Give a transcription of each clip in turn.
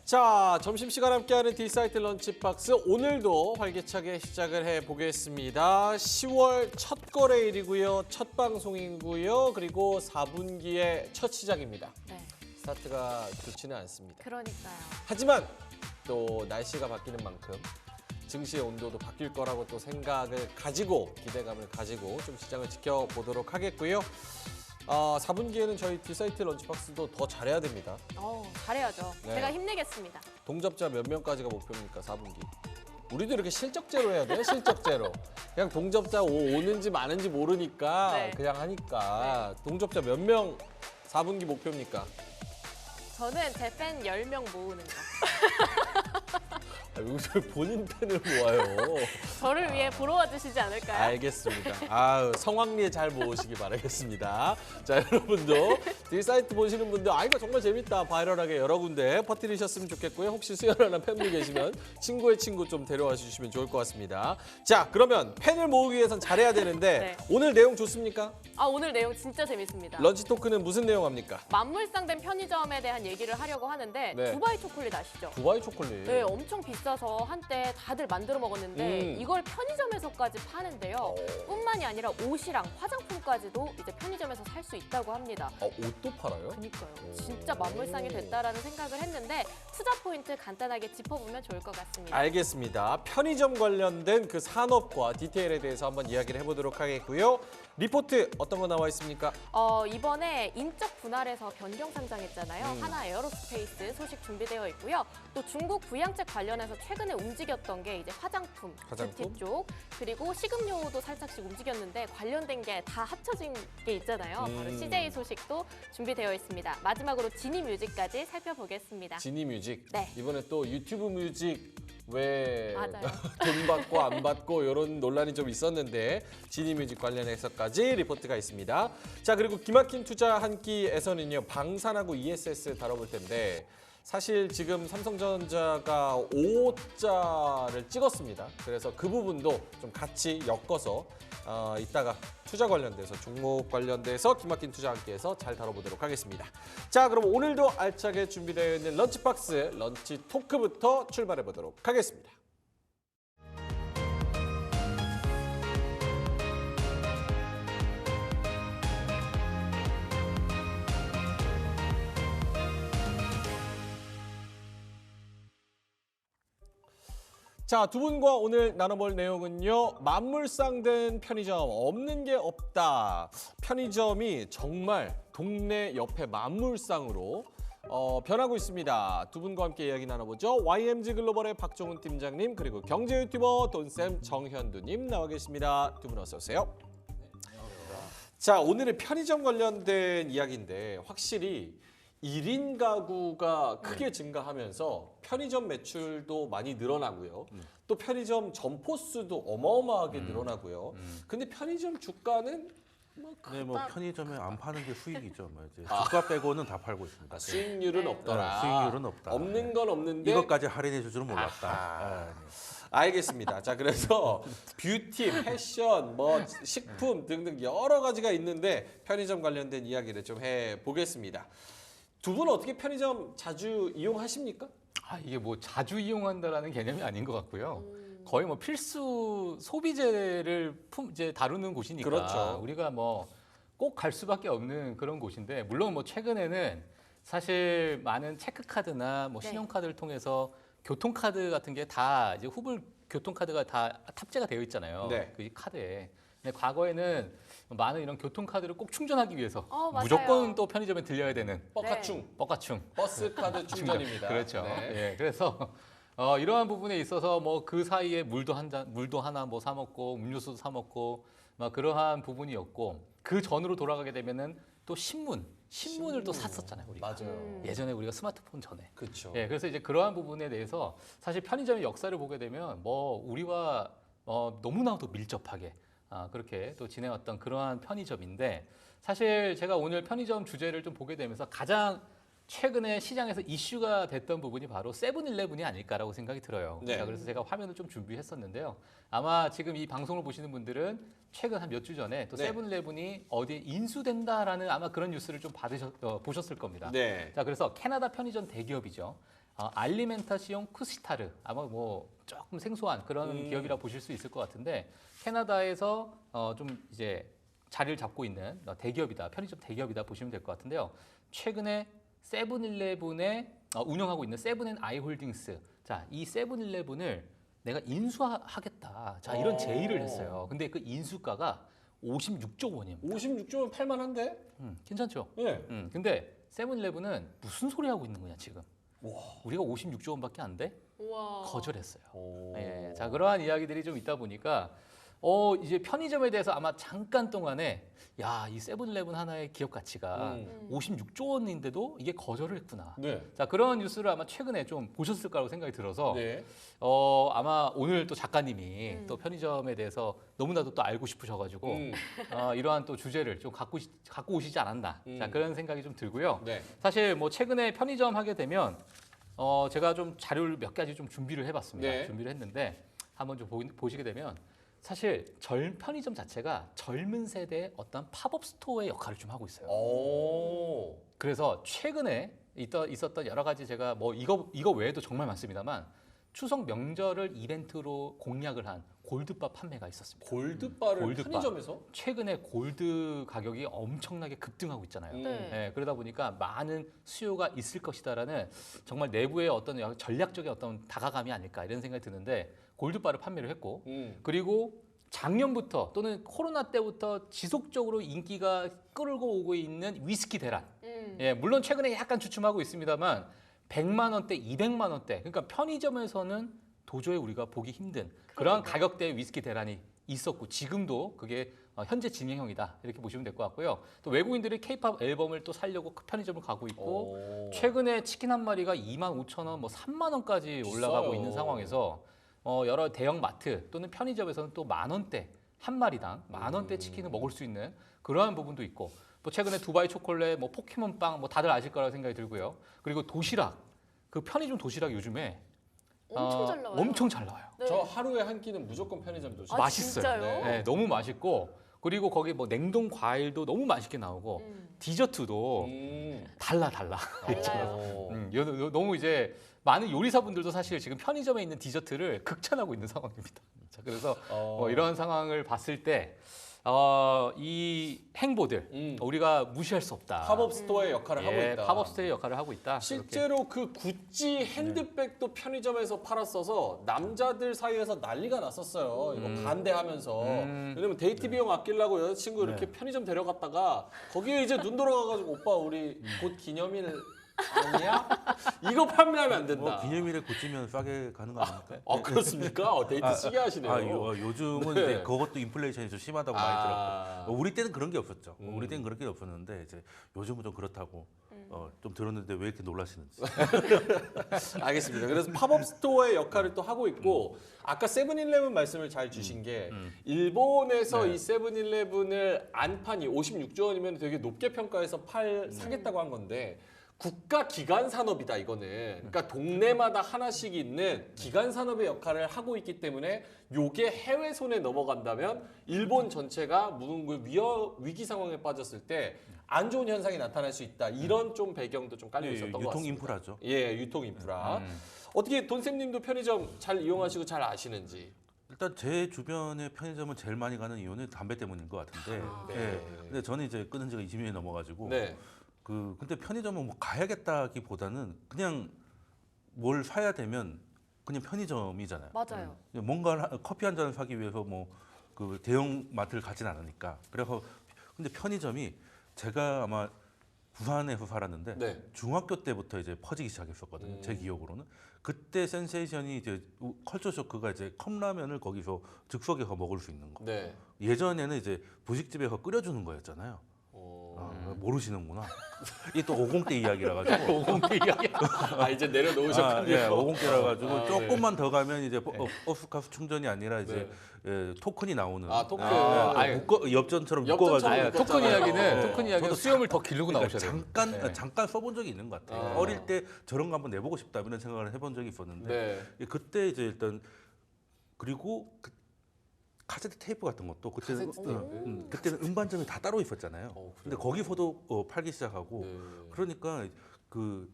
자, 점심시간 함께하는 D사이트 런치박스 오늘도 활기차게 시작을 해보겠습니다. 10월 첫 거래일이고요. 첫 방송이고요. 그리고 4분기의 첫 시작입니다. 네, 스타트가 좋지는 않습니다. 그러니까요. 하지만 또 날씨가 바뀌는 만큼 증시의 온도도 바뀔 거라고 또 생각을 가지고 기대감을 가지고 좀 시장을 지켜보도록 하겠고요. 4분기에는 저희 D사이트 런치박스도 더 잘해야 됩니다. 잘해야죠. 네. 제가 힘내겠습니다. 동접자 몇 명까지가 목표입니까, 4분기? 우리도 이렇게 실적제로 해야 돼요, 실적제로. 그냥 동접자 오는지 마는지 모르니까 네. 그냥 하니까. 동접자 몇 명 4분기 목표입니까? 저는 제 팬 10명 모으는 거. 요새 본인 팬을 모아요. 저를 위해 부러워 주시지 않을까요? 알겠습니다. 성황리에 잘 모으시기 바라겠습니다. 자, 여러분도 D사이트 보시는 분들 이거 정말 재밌다. 바이럴하게 여러 군데 퍼뜨리셨으면 좋겠고요. 혹시 수연아나 팬분 계시면 친구의 친구 좀 데려와 주시면 좋을 것 같습니다. 자, 그러면 팬을 모으기 위해선 잘해야 되는데 네. 오늘 내용 좋습니까? 오늘 내용 진짜 재밌습니다. 런치 토크는 무슨 내용 합니까? 만물상된 편의점에 대한 얘기를 하려고 하는데 네. 두바이 초콜릿 아시죠? 두바이 초콜릿. 네, 엄청 비싸서 한때 다들 만들어 먹었는데 이걸 편의점에서까지 파는데요. 뿐만이 아니라 옷이랑 화장품까지도 이제 편의점에서 살 수 있다고 합니다. 옷도 팔아요? 그러니까요. 진짜 만물상이 됐다라는 생각을 했는데 투자 포인트 간단하게 짚어보면 좋을 것 같습니다. 알겠습니다. 편의점 관련된 그 산업과 디테일에 대해서 한번 이야기를 해보도록 하겠고요. 리포트 어떤 거 나와 있습니까? 이번에 인적 분할에서 변경 상장했잖아요. 하나 에어로스페이스 소식 준비되어 있고요. 또 중국 부양책 관련해서 최근에 움직였던 게 이제 화장품, 뷰티 쪽, 그리고 식음료도 살짝씩 움직였는데 관련된 게 다 합쳐진 게 있잖아요. 바로 CJ 소식도 준비되어 있습니다. 마지막으로 지니뮤직까지 살펴보겠습니다. 지니뮤직. 네. 이번에 또 유튜브 뮤직 왜 맞아요. 돈 받고 안 받고 이런 논란이 좀 있었는데 지니뮤직 관련해서까지 리포트가 있습니다. 자, 그리고 기막힌 투자 한 끼에서는요. 방산하고 ESS 다뤄볼 텐데 사실 지금 삼성전자가 5호자를 찍었습니다. 그래서 그 부분도 좀 같이 엮어서 이따가 투자 관련돼서 종목 관련돼서 기막힌 투자 함께해서 잘 다뤄보도록 하겠습니다. 자, 그럼 오늘도 알차게 준비되어 있는 런치박스 런치 토크부터 출발해 보도록 하겠습니다. 자, 두 분과 오늘 나눠볼 내용은요. 만물상된 편의점 없는 게 없다. 편의점이 정말 동네 옆에 만물상으로 변하고 있습니다. 두 분과 함께 이야기 나눠보죠. YMG 글로벌의 박종훈 팀장님 그리고 경제 유튜버 돈쌤 정현두님 나와 계십니다. 두 분 어서 오세요. 자, 오늘은 편의점 관련된 이야기인데 확실히 1인 가구가 크게 증가하면서 편의점 매출도 많이 늘어나고요. 또 편의점 점포 수도 어마어마하게 늘어나고요. 근데 편의점 주가는 네, 편의점에 안 파는 게 수익이죠. 이제 주가 빼고는 다 팔고 있습니다. 수익률은 없더라. 수익률은 없다. 없는 건 없는데 이것까지 할인해 줄 줄은 몰랐다. 알겠습니다. 자, 그래서 뷰티, 패션, 식품 등등 여러 가지가 있는데 편의점 관련된 이야기를 좀 해보겠습니다. 두 분 어떻게 편의점 자주 이용하십니까? 이게 자주 이용한다라는 개념이 아닌 것 같고요. 거의 필수 소비재를 이제 다루는 곳이니까 그렇죠. 우리가 꼭 갈 수밖에 없는 그런 곳인데 물론 최근에는 사실 많은 체크카드나 신용카드를 통해서 교통카드 같은 게 다 이제 후불 교통카드가 다 탑재가 되어 있잖아요. 네. 그 카드에. 근데 과거에는 많은 이런 교통카드를 꼭 충전하기 위해서 맞아요. 무조건 또 편의점에 들려야 되는 뻑가충. 버스카드 충전입니다. 그렇죠. 네. 예, 그래서 이러한 부분에 있어서 그 사이에 물도 하나 사 먹고 음료수도 사 먹고 그러한 부분이었고 그 전으로 돌아가게 되면은 또 신문을 또 샀었잖아요, 우리가. 맞아요. 예전에 우리가 스마트폰 전에. 그렇죠. 예, 그래서 이제 그러한 부분에 대해서 사실 편의점의 역사를 보게 되면 우리와 너무나도 밀접하게 그렇게 또 지내왔던 그러한 편의점인데 사실 제가 오늘 편의점 주제를 좀 보게 되면서 가장 최근에 시장에서 이슈가 됐던 부분이 바로 세븐일레븐이 아닐까라고 생각이 들어요. 네. 자, 그래서 제가 화면을 좀 준비했었는데요. 아마 지금 이 방송을 보시는 분들은 최근 한 몇 주 전에 또 네. 세븐일레븐이 어디에 인수된다라는 아마 그런 뉴스를 좀 보셨을 겁니다. 네. 자, 그래서 캐나다 편의점 대기업이죠. 알리멘타시옹 쿠시타르 아마 뭐 조금 생소한 그런 기업이라 보실 수 있을 것 같은데 캐나다에서 좀 이제 자리를 잡고 있는 대기업이다, 편의점 대기업이다 보시면 될 것 같은데요. 최근에 세븐일레븐에 운영하고 있는 세븐앤아이 홀딩스, 자, 이 세븐일레븐을 내가 인수하겠다, 자, 이런 제의를 했어요. 근데 그 인수가가 56조 원입니다. 56조면 팔만한데? 괜찮죠? 예. 근데 세븐일레븐은 무슨 소리 하고 있는 거냐 지금? 우리가 56조 원밖에 안 돼? 우와. 거절했어요. 오. 예, 자, 그러한 이야기들이 좀 있다 보니까 이제 편의점에 대해서 아마 잠깐 동안에 야, 이 세븐일레븐 하나의 기업 가치가 56조 원인데도 이게 거절을 했구나. 네. 자, 그런 뉴스를 아마 최근에 좀 보셨을 거라고 생각이 들어서 네. 아마 오늘 또 작가님이 또 편의점에 대해서 너무나도 또 알고 싶으셔가지고 이러한 또 주제를 좀 갖고 오시지 않았나. 자, 그런 생각이 좀 들고요. 네. 사실 뭐 최근에 편의점 하게 되면 제가 좀 자료를 몇 가지 좀 준비를 해봤습니다. 네. 준비를 했는데 한번 좀 보시게 되면 사실 편의점 자체가 젊은 세대의 어떤 팝업 스토어의 역할을 좀 하고 있어요. 오. 그래서 최근에 있었던 여러 가지 제가 뭐 이거 외에도 정말 많습니다만 추석 명절을 이벤트로 공략을 한 골드바 판매가 있었습니다. 골드바를 골드바. 편의점에서? 최근에 골드 가격이 엄청나게 급등하고 있잖아요. 네. 예, 그러다 보니까 많은 수요가 있을 것이다라는 정말 내부의 어떤 전략적인 어떤 다가감이 아닐까 이런 생각이 드는데 골드바를 판매를 했고 그리고 작년부터 또는 코로나 때부터 지속적으로 인기가 끌고 오고 있는 위스키 대란. 예, 물론 최근에 약간 주춤하고 있습니다만 100만 원대, 200만 원대. 그러니까 편의점에서는 도저히 우리가 보기 힘든 그러한 가격대의 위스키 대란이 있었고 지금도 그게 현재 진행형이다 이렇게 보시면 될 것 같고요. 또 외국인들이 K-팝 앨범을 또 살려고 편의점을 가고 있고 오. 최근에 치킨 한 마리가 25,000원, 뭐 3만 원까지 올라가고 비싸요. 있는 상황에서 여러 대형 마트 또는 편의점에서는 또 만 원대 한 마리당 만 원대 치킨을 먹을 수 있는 그러한 부분도 있고 또 최근에 두바이 초콜릿, 뭐 포켓몬빵 뭐 다들 아실 거라고 생각이 들고요. 그리고 도시락, 그 편의점 도시락 요즘에 엄청 잘 나와요. 엄청 잘 나와요. 네. 저 하루에 한 끼는 무조건 편의점 도시. 아, 맛있어요. 진짜요? 네. 네, 너무 맛있고 그리고 거기 뭐 냉동 과일도 너무 맛있게 나오고 디저트도 달라. 달라요. 너무 이제 많은 요리사분들도 사실 지금 편의점에 있는 디저트를 극찬하고 있는 상황입니다. 자, 그래서 이런 상황을 봤을 때 이 행보들 우리가 무시할 수 없다. 팝업 스토어의 역할을 하고 예, 있다. 팝업 스토어의 역할을 하고 있다. 실제로 그 구찌 핸드백도 편의점에서 팔았어서 남자들 사이에서 난리가 났었어요. 이거 반대하면서. 왜냐면 데이트 비용 아끼려고 여자친구 이렇게 편의점 데려갔다가 거기에 이제 눈 돌아가가지고 오빠 우리 곧 기념일 아니야? 이거 판매하면 안 된다. 뭐 기념일에 고치면 싸게 가는 거 아닙니까? 그렇습니까? 데이트 시게 하시네요. 요즘은 네. 이제 그것도 인플레이션이 좀 심하다고 많이 들었고 우리 때는 그런 게 없었죠. 우리 때는 그런 게 없었는데 이제 요즘은 좀 그렇다고 좀 들었는데 왜 이렇게 놀라시는지. 알겠습니다. 그래서 팝업 스토어의 역할을 또 하고 있고 아까 세븐일레븐 말씀을 잘 주신 게 일본에서 네. 이 세븐일레븐을 안판이 56조 원이면 되게 높게 평가해서 사겠다고 한 건데 국가 기관 산업이다 이거는. 그러니까 동네마다 하나씩 있는 기관 산업의 역할을 하고 있기 때문에 요게 해외 손에 넘어간다면 일본 전체가 무슨 위기 상황에 빠졌을 때 안 좋은 현상이 나타날 수 있다. 이런 좀 배경도 좀 깔려 있었던 것 유통 같습니다. 인프라죠. 예, 유통 인프라. 어떻게 돈쌤님도 편의점 잘 이용하시고 잘 아시는지. 일단 제 주변에 편의점을 제일 많이 가는 이유는 담배 때문인 것 같은데. 네. 예. 근데 저는 이제 끊은 지가 20년이 넘어가지고. 네. 근데 편의점은 뭐 가야겠다기보다는 그냥 뭘 사야 되면 그냥 편의점이잖아요. 맞아요. 뭔가 커피 한 잔을 사기 위해서 뭐 그 대형 마트를 가진 않으니까. 그래서 근데 편의점이 제가 아마 부산에서 살았는데 네. 중학교 때부터 이제 퍼지기 시작했었거든요. 제 기억으로는. 그때 센세이션이 이제 컬처 쇼크가 이제 컵라면을 거기서 즉석에서 먹을 수 있는 거. 네. 예전에는 이제 부식집에서 끓여주는 거였잖아요. 모르시는구나. 이게 또 50대 이야기라 가지고. 50대 이야기. 이제 내려놓으셨군요. 예, 50대라 가지고 네. 조금만 더 가면 이제 버스카스 충전이 아니라 이제 네. 토큰이 나오는. 토큰. 엽전처럼 엽전처럼 묶어가지고. 토큰 이야기는 네. 토큰 이야기는 수염을 더 기르고 나오셔야 돼요. 잠깐 써본 적이 있는 것 같아요. 어릴 때 저런 거 한번 내보고 싶다 이런 생각을 해본 적이 있었는데 네. 그때 이제 일단 그리고 카세트 테이프 같은 것도 그때는 카세트 테이프. 그때는 음반점이 다 따로 있었잖아요. 그래요? 근데 거기서도 팔기 시작하고 네. 그러니까 그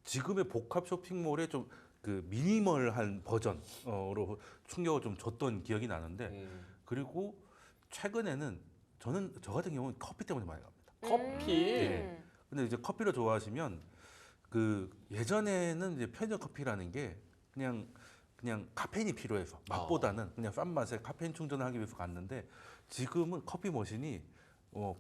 지금의 복합 쇼핑몰의 좀 그 미니멀한 버전으로 충격을 좀 줬던 기억이 나는데 그리고 최근에는 저 같은 경우는 커피 때문에 많이 갑니다. 커피. 예. 근데 이제 커피를 좋아하시면 그 예전에는 이제 편의점 커피라는 게 그냥 카페인이 필요해서 맛보다는 그냥 싼 맛에 카페인 충전을 하기 위해서 갔는데 지금은 커피 머신이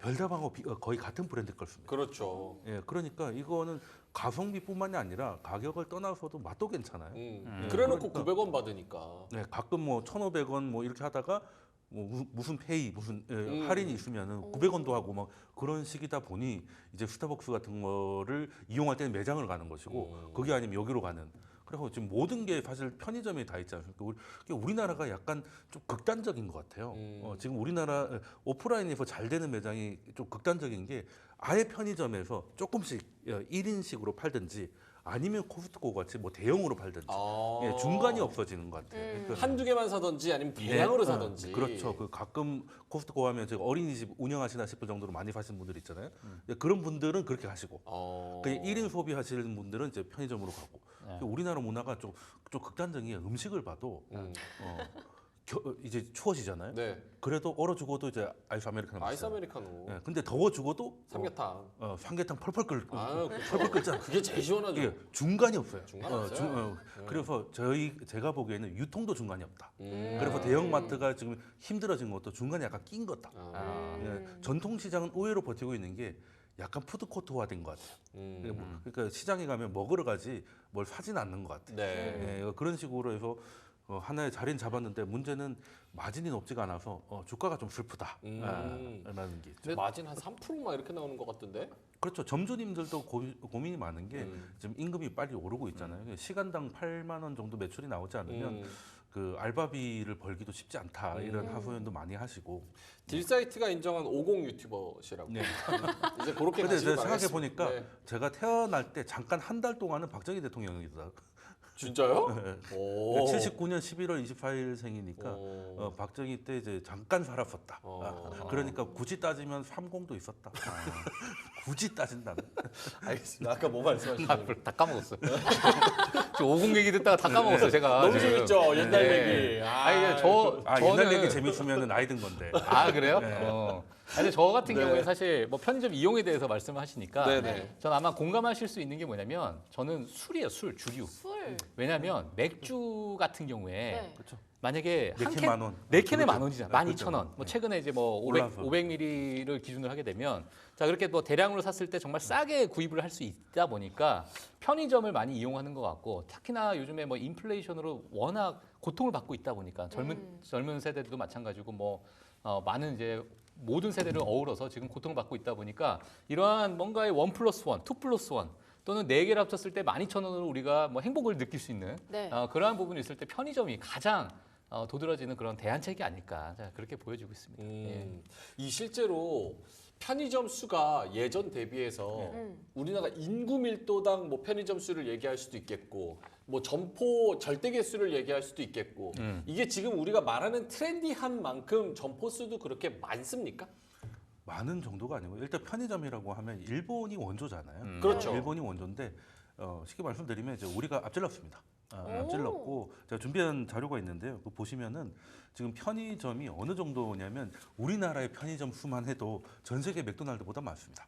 별다방하고 거의 같은 브랜드 걸 씁니다. 그렇죠. 예, 그러니까 이거는 가성비뿐만이 아니라 가격을 떠나서도 맛도 괜찮아요. 그래놓고 그러니까. 900원 받으니까. 네, 가끔 뭐 1,500원 뭐 이렇게 하다가 뭐 무슨 페이 무슨 할인이 있으면은 900원도 하고 막 그런 식이다 보니 이제 스타벅스 같은 거를 이용할 때는 매장을 가는 것이고 그게 아니면 여기로 가는. 그래서 지금 모든 게 사실 편의점에 다 있지 않습니까? 우리나라가 약간 좀 극단적인 것 같아요. 지금 우리나라 오프라인에서 잘 되는 매장이 좀 극단적인 게 아예 편의점에서 조금씩 1인식으로 팔든지 아니면 코스트코 같이 뭐 대형으로 팔든지 예, 중간이 없어지는 것 같아요. 그러니까 한두 개만 사든지 아니면 대량으로 예, 사든지. 그렇죠. 그 가끔 코스트코 하면 제가 어린이집 운영하시나 싶을 정도로 많이 사시는 분들 있잖아요. 예, 그런 분들은 그렇게 하시고 그냥 1인 소비하시는 분들은 이제 편의점으로 가고. 우리나라 문화가 좀 극단적인 게 음식을 봐도 이제 추워지잖아요. 네. 그래도 얼어 죽어도 이제 아이스 아메리카노 아이스 마시잖아요. 아메리카노. 예, 근데 더워 죽어도 삼계탕. 삼계탕 펄펄 끓고 아유, 펄펄 끓잖아요. 그게 제일 시원하죠. 예, 중간이 없어요. 중간 없어요. 그래서 제가 보기에는 유통도 중간이 없다. 음. 그래서 대형마트가 지금 힘들어진 것도 중간에 약간 낀 거다. 아. 예, 전통시장은 의외로 버티고 있는 게 약간 푸드코트화된 것 같아요. 그러니까 시장에 가면 먹으러 가지 뭘 사진 않는 것 같아요. 네. 예, 그런 식으로 해서 하나의 자리는 잡았는데 문제는 마진이 높지가 않아서 주가가 좀 슬프다. 라는 게 있죠. 마진 한 3%막 이렇게 나오는 것 같던데. 그렇죠. 점주님들도 고민이 많은 게 지금 임금이 빨리 오르고 있잖아요. 시간당 8만 원 정도 매출이 나오지 않으면 그 알바비를 벌기도 쉽지 않다 이런 하소연도 많이 하시고. 딜사이트가 인정한 50 유튜버시라고. 네. 이제 그렇게 근데 가시길 제가 생각해 바라겠습니다. 보니까 네. 제가 태어날 때 잠깐 한 달 동안은 박정희 대통령이다. 진짜요? 네. 오. 79년 11월 24일생이니까 오. 박정희 때 이제 잠깐 살았었다. 그러니까 굳이 따지면 30도 있었다. 굳이 따진다면. 알겠습니다. 아까 뭐 말씀하셨나요? 다 까먹었어요. 저 50 얘기 듣다가 다 까먹었어요, 제가. 너무 지금. 재밌죠? 옛날 네. 얘기. 아니, 옛날 저는- 얘기 재밌으면 나이 든 건데. 아, 그래요? 네. 아니, 저 같은 네. 경우에 사실 뭐 편의점 이용에 대해서 말씀을 하시니까 네네. 전 아마 공감하실 수 있는 게 뭐냐면 저는 술이에요, 주류. 술. 왜냐하면 맥주 같은 경우에 네. 그렇죠. 만약에 네 한 캔 캔, 만 원. 네 캔에 그렇죠. 10,000원이잖아. 네, 12,000원. 뭐 그렇죠. 최근에 이제 뭐 올라서. 500ml를 기준으로 하게 되면 자 그렇게 뭐 대량으로 샀을 때 정말 싸게 구입을 할 수 있다 보니까 편의점을 많이 이용하는 것 같고 특히나 요즘에 뭐 인플레이션으로 워낙 고통을 받고 있다 보니까 젊은 세대들도 마찬가지고 뭐 많은 이제 모든 세대를 어우러서 지금 고통을 받고 있다 보니까 이러한 뭔가의 1+1, 2+1 또는 4개를 합쳤을 때 12,000원으로 우리가 뭐 행복을 느낄 수 있는 네. 그러한 부분이 있을 때 편의점이 가장 도드라지는 그런 대안책이 아닐까 자, 그렇게 보여지고 있습니다. 예. 이 실제로 편의점 수가 예전 대비해서 우리나라 인구 밀도당 뭐 편의점 수를 얘기할 수도 있겠고 뭐 점포 절대 개수를 얘기할 수도 있겠고 이게 지금 우리가 말하는 트렌디한 만큼 점포 수도 그렇게 많습니까? 많은 정도가 아니고 일단 편의점이라고 하면 일본이 원조잖아요. 그렇죠. 일본이 원조인데 쉽게 말씀드리면 이제 우리가 앞질렀습니다. 오. 앞질렀고 제가 준비한 자료가 있는데요. 그 보시면은 지금 편의점이 어느 정도냐면 우리나라의 편의점 수만 해도 전 세계 맥도날드보다 많습니다.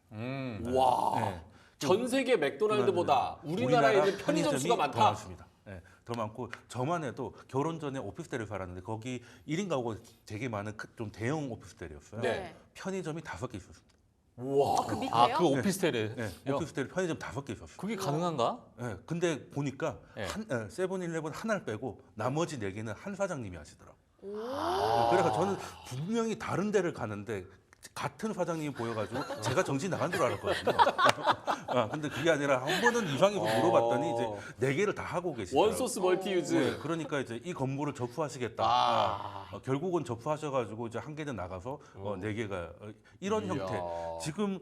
와. 네. 전 세계 맥도날드보다 우리나라에 있는 편의점 수가 편의점이 많다. 더 많습니다. 네, 더 많고 저만 해도 결혼 전에 오피스텔을 살았는데 거기 1인 가구가 되게 많은 좀 대형 오피스텔이었어요. 네. 편의점이 5개 있었습니다. 우와. 그 밑에요? 아, 그 오피스텔에 네, 오피스텔 편의점 5개 있었어요. 그게 가능한가? 네, 근데 보니까 네. 세븐일레븐 하나를 빼고 나머지 4개는 한 사장님이 하시더라고요. 오. 그래서 저는 분명히 다른 데를 가는데 같은 사장님이 보여가지고 제가 정신 나간 줄 알았거든요. 근데 그게 아니라 한 번은 이상해서 물어봤더니 이제 4개를 다 하고 계시더라고요. 원소스 멀티 유즈. 네, 그러니까 이제 이 건물을 접수하시겠다. 결국은 접수하셔가지고 이제 한 개는 나가서 4개가 이런 이야. 형태. 지금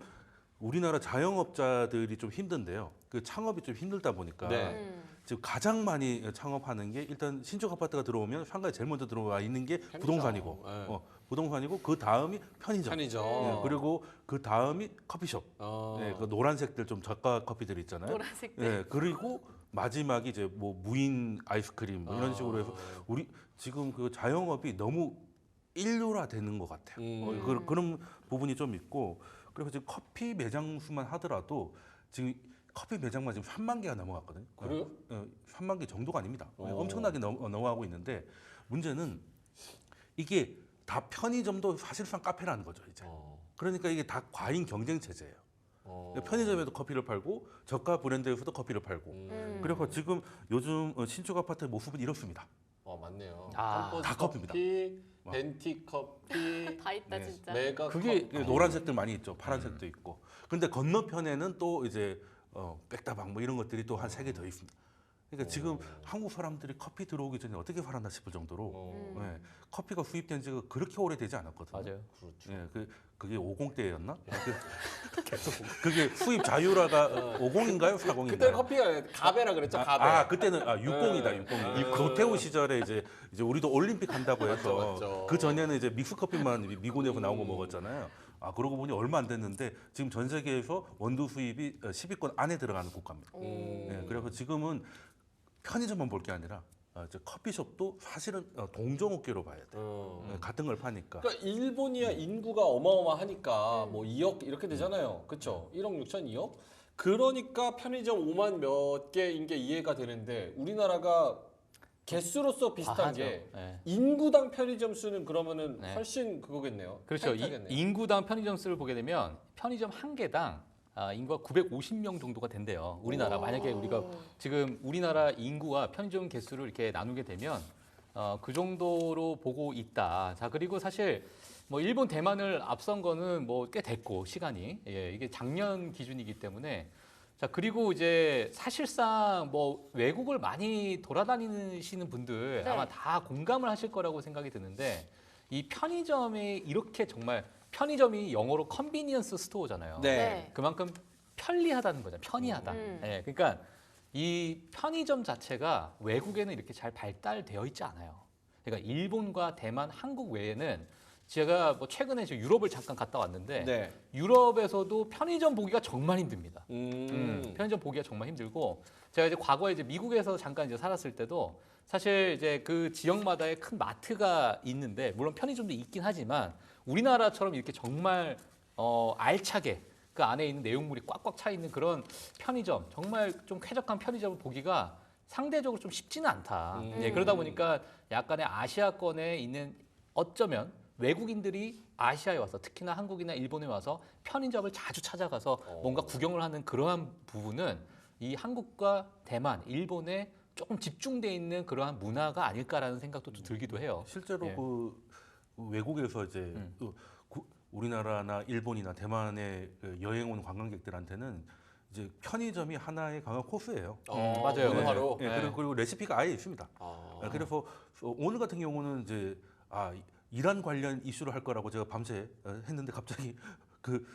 우리나라 자영업자들이 좀 힘든데요. 그 창업이 좀 힘들다 보니까 네. 지금 가장 많이 창업하는 게 일단 신축 아파트가 들어오면 상가에 제일 먼저 들어와 있는 게 편의점. 부동산이고, 네. 부동산이고 그 다음이 편의점. 편의점. 예, 그리고 그 다음이 커피숍. 어. 예, 그 노란색들 좀 저가 커피들 있잖아요. 노란색들. 예, 그리고 마지막이 이제 뭐 무인 아이스크림 뭐 이런 식으로 해서 우리 지금 그 자영업이 너무 일류화되는 것 같아요. 그런 부분이 좀 있고 그래서 지금 커피 매장 수만 하더라도 지금 커피 매장만 지금 3만 개가 넘어갔거든요. 그래요? 3만 개 정도가 아닙니다. 엄청나게 넘어가고 있는데 문제는 이게 다 편의점도 사실상 카페라는 거죠 이제. 그러니까 이게 다 과잉 경쟁 체제예요. 편의점에도 커피를 팔고 저가 브랜드에서도 커피를 팔고 그래서 지금 요즘 신축 아파트의 모습은 이렇습니다. 맞네요. 아, 캠퍼스 다 커피입니다. 커피, 벤티 커피, 다 있다 진짜. 메가 그게 커피. 노란색들 많이 있죠. 파란색도 있고. 근데 건너편에는 또 이제 백다방 뭐 이런 것들이 또 한 3개 더 있습니다. 그러니까 지금 한국 사람들이 커피 들어오기 전에 어떻게 살았나 싶을 정도로 예, 커피가 수입된 지가 그렇게 오래되지 않았거든요. 맞아요. 그렇죠. 예, 그게 50대였나? 그게 수입 자유화가 50인가요? 40인가요? 그때 커피가 가베라 그랬죠. 가베. 그때는 60이다. 60. 고태우 시절에 이제 우리도 올림픽 한다고 해서 맞죠. 그 전에는 이제 믹스 커피만 미군에서 나온 거 먹었잖아요. 그러고 보니 얼마 안 됐는데 지금 전 세계에서 원두 수입이 10위권 안에 들어가는 국가입니다. 예, 그래서 지금은 편의점만 볼 게 아니라 이제 커피숍도 사실은 동종업계로 봐야 돼요. 예, 같은 걸 파니까. 그러니까 일본이야 인구가 어마어마하니까 뭐 2억 이렇게 되잖아요. 그렇죠? 1억 6천 2억. 그러니까 편의점 5만 몇 개인 게 이해가 되는데 우리나라가 개수로서 비슷한 과하죠. 게 네. 인구당 편의점 수는 그러면은 네. 훨씬 그거겠네요. 그렇죠. 타이트하겠네요. 인구당 편의점 수를 보게 되면 편의점 한 개당 인구가 950명 정도가 된대요. 우리나라 만약에 우리가 지금 우리나라 인구와 편의점 개수를 이렇게 나누게 되면 그 정도로 보고 있다. 자 그리고 사실 뭐 일본 대만을 앞선 거는 뭐 꽤 됐고 시간이 이게 작년 기준이기 때문에 자 그리고 이제 사실상 뭐 외국을 많이 돌아다니시는 분들 네. 아마 다 공감을 하실 거라고 생각이 드는데 이 편의점이 이렇게 정말 편의점이 영어로 컨비니언스 스토어잖아요. 네. 그만큼 편리하다는 거죠. 편리하다. 예, 그러니까 이 편의점 자체가 외국에는 이렇게 잘 발달되어 있지 않아요. 그러니까 일본과 대만, 한국 외에는 제가 뭐 최근에 유럽을 잠깐 갔다 왔는데 네. 유럽에서도 편의점 보기가 정말 힘듭니다. 편의점 보기가 정말 힘들고 제가 이제 과거에 이제 미국에서 잠깐 이제 살았을 때도 사실 이제 그 지역마다의 큰 마트가 있는데 물론 편의점도 있긴 하지만 우리나라처럼 이렇게 정말 알차게 그 안에 있는 내용물이 꽉꽉 차 있는 그런 편의점 정말 좀 쾌적한 편의점을 보기가 상대적으로 좀 쉽지는 않다. 예, 그러다 보니까 약간의 아시아권에 있는 어쩌면 외국인들이 아시아에 와서 특히나 한국이나 일본에 와서 편의점을 자주 찾아가서 뭔가 구경을 하는 그러한 부분은 이 한국과 대만, 일본에 조금 집중돼 있는 그러한 문화가 아닐까라는 생각도 또 들기도 해요. 실제로 예. 그 외국에서 이제 우리나라나 일본이나 대만에 여행 온 관광객들한테는 이제 편의점이 하나의 관광 코스예요. 맞아요. 네. 바로. 예, 네. 그리고 레시피가 아예 있습니다. 그래서 오늘 같은 경우는 이제 이란 관련 이슈를 할 거라고 제가 밤새 했는데 갑자기 그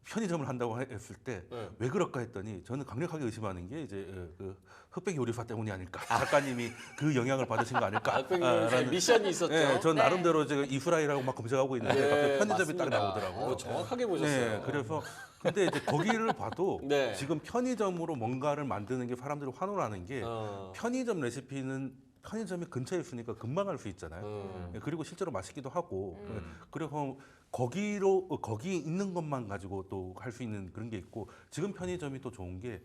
편의점을 한다고 했을 때 왜 그럴까 했더니 저는 강력하게 의심하는 게 이제 그 흑백 요리사 때문이 아닐까. 작가님이 그 영향을 받으신 거 아닐까. 라는 미션이 있었죠. 예, 전 네. 나름대로 제가 이스라엘하고 막 검색하고 있는데 네, 갑자기 편의점이 맞습니다. 딱 나오더라고요. 정확하게 보셨어요. 네, 그래서 근데 이제 거기를 봐도 네. 지금 편의점으로 뭔가를 만드는 게 사람들이 환호하는 게 어. 편의점 레시피는 편의점이 근처에 있으니까 금방 할 수 있잖아요. 예, 그리고 실제로 맛있기도 하고. 예, 그래서 거기 있는 것만 가지고 또 할 수 있는 그런 게 있고 지금 편의점이 또 좋은 게